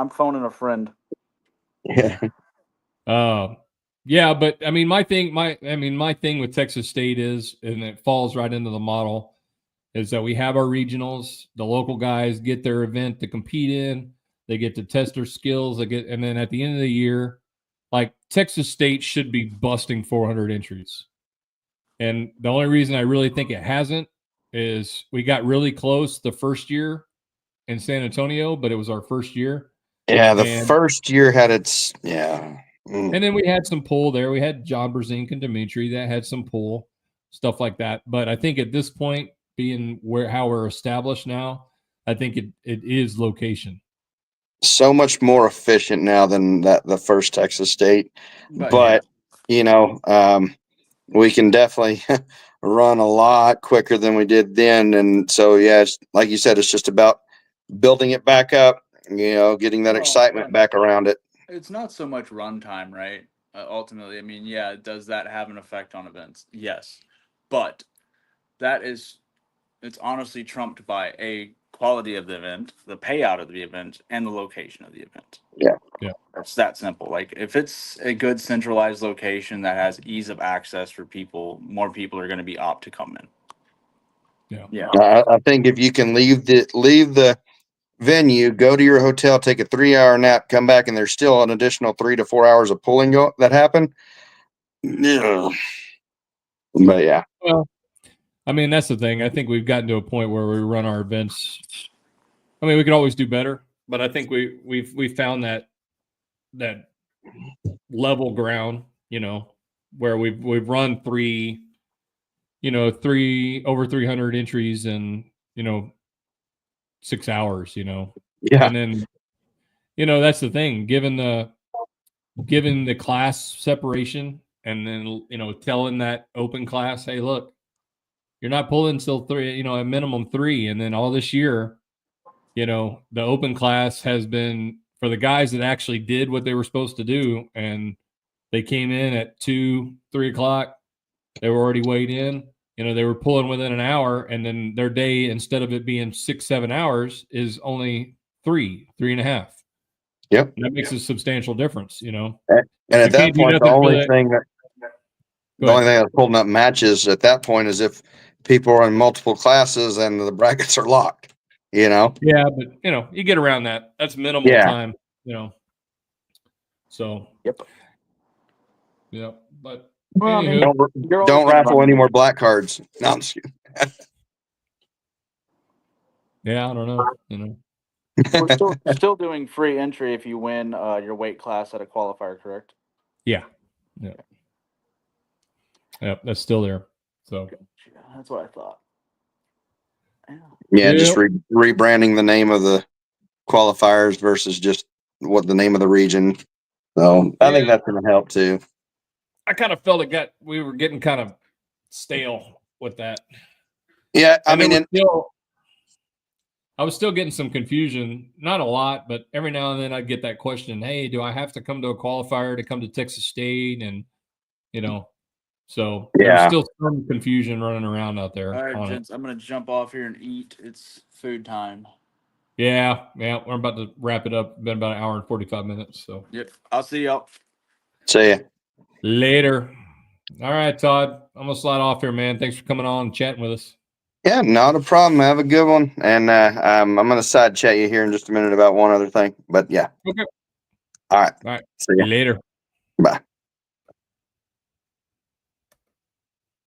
E: phoning a friend.
F: Yeah.
A: Yeah, but my thing with Texas State is, and it falls right into the model, is that we have our regionals. The local guys get their event to compete in. They get to test their skills. And then at the end of the year, like Texas State should be busting 400 entries. And the only reason I really think it hasn't is we got really close the first year in San Antonio, but it was our first year.
F: Yeah, first year had its
A: And then we had some pull there. We had John Brzezinski and Dimitri that had some pull, stuff like that. But I think at this point, being how we're established now, I think it is location.
F: So much more efficient now than the first Texas State. But we can definitely run a lot quicker than we did then. And so, yeah, it's, like you said, it's just about building it back up, getting that excitement back around it.
E: It's not so much runtime, right? Ultimately, does that have an effect on events? Yes. but it's honestly trumped by a quality of the event, the payout of the event, and the location of the event.
F: Yeah.
E: It's that simple. Like if it's a good centralized location that has ease of access for people, more people are going to be apt to come in. Yeah.
F: I think if you can leave the venue, go to your hotel, take a 3-hour nap, come back, and there's still an additional 3 to 4 hours of pulling that happen. Yeah. But yeah.
A: Well, I mean, that's the thing. I think we've gotten to a point where we run our events. I mean, we could always do better, but I think we've found that level ground, where we've run three over 300 entries in 6 hours,
F: Yeah.
A: and then that's the thing. Given the class separation, and then telling that open class, hey, look, you're not pulling till 3, a minimum 3, and then all this year, the open class has been for the guys that actually did what they were supposed to do, and they came in at 2-3 o'clock. They were already weighed in. They were pulling within an hour, and then their day, instead of it being 6-7 hours, is only 3.5.
F: Yep.
A: And that makes a substantial difference.
F: And at that point, the only thing that's holding up matches at that point is if people are in multiple classes and the brackets are locked.
A: Yeah, but you get around that. That's minimal time. So.
E: Yep.
A: Yeah, but
E: well,
F: don't raffle any more black cards. No, I'm just kidding.
A: Yeah, I don't know.
E: We're still doing free entry if you win your weight class at a qualifier, correct?
A: Yeah. Yep, that's still there. So
E: that's what I thought.
F: Yeah, just rebranding the name of the qualifiers versus just what the name of the region. So I think that's going to help too.
A: I kind of felt we were getting kind of stale with that.
F: Yeah, I mean,
A: I was still getting some confusion. Not a lot, but every now and then I'd get that question: hey, do I have to come to a qualifier to come to Texas State? And so there's still some confusion running around out there.
E: All right, gents, I'm going to jump off here and eat. It's food time.
A: Yeah, we're about to wrap it up. It's been about an hour and 45 minutes. So
E: yep, I'll see y'all.
F: See ya
A: later. All right, Todd, I'm gonna slide off here, man. Thanks for coming on and chatting with us.
F: Yeah, not a problem. Have a good one. And I'm going to side chat you here in just a minute about one other thing. But yeah.
A: Okay.
F: All right.
A: See
F: ya
A: later.
F: Bye.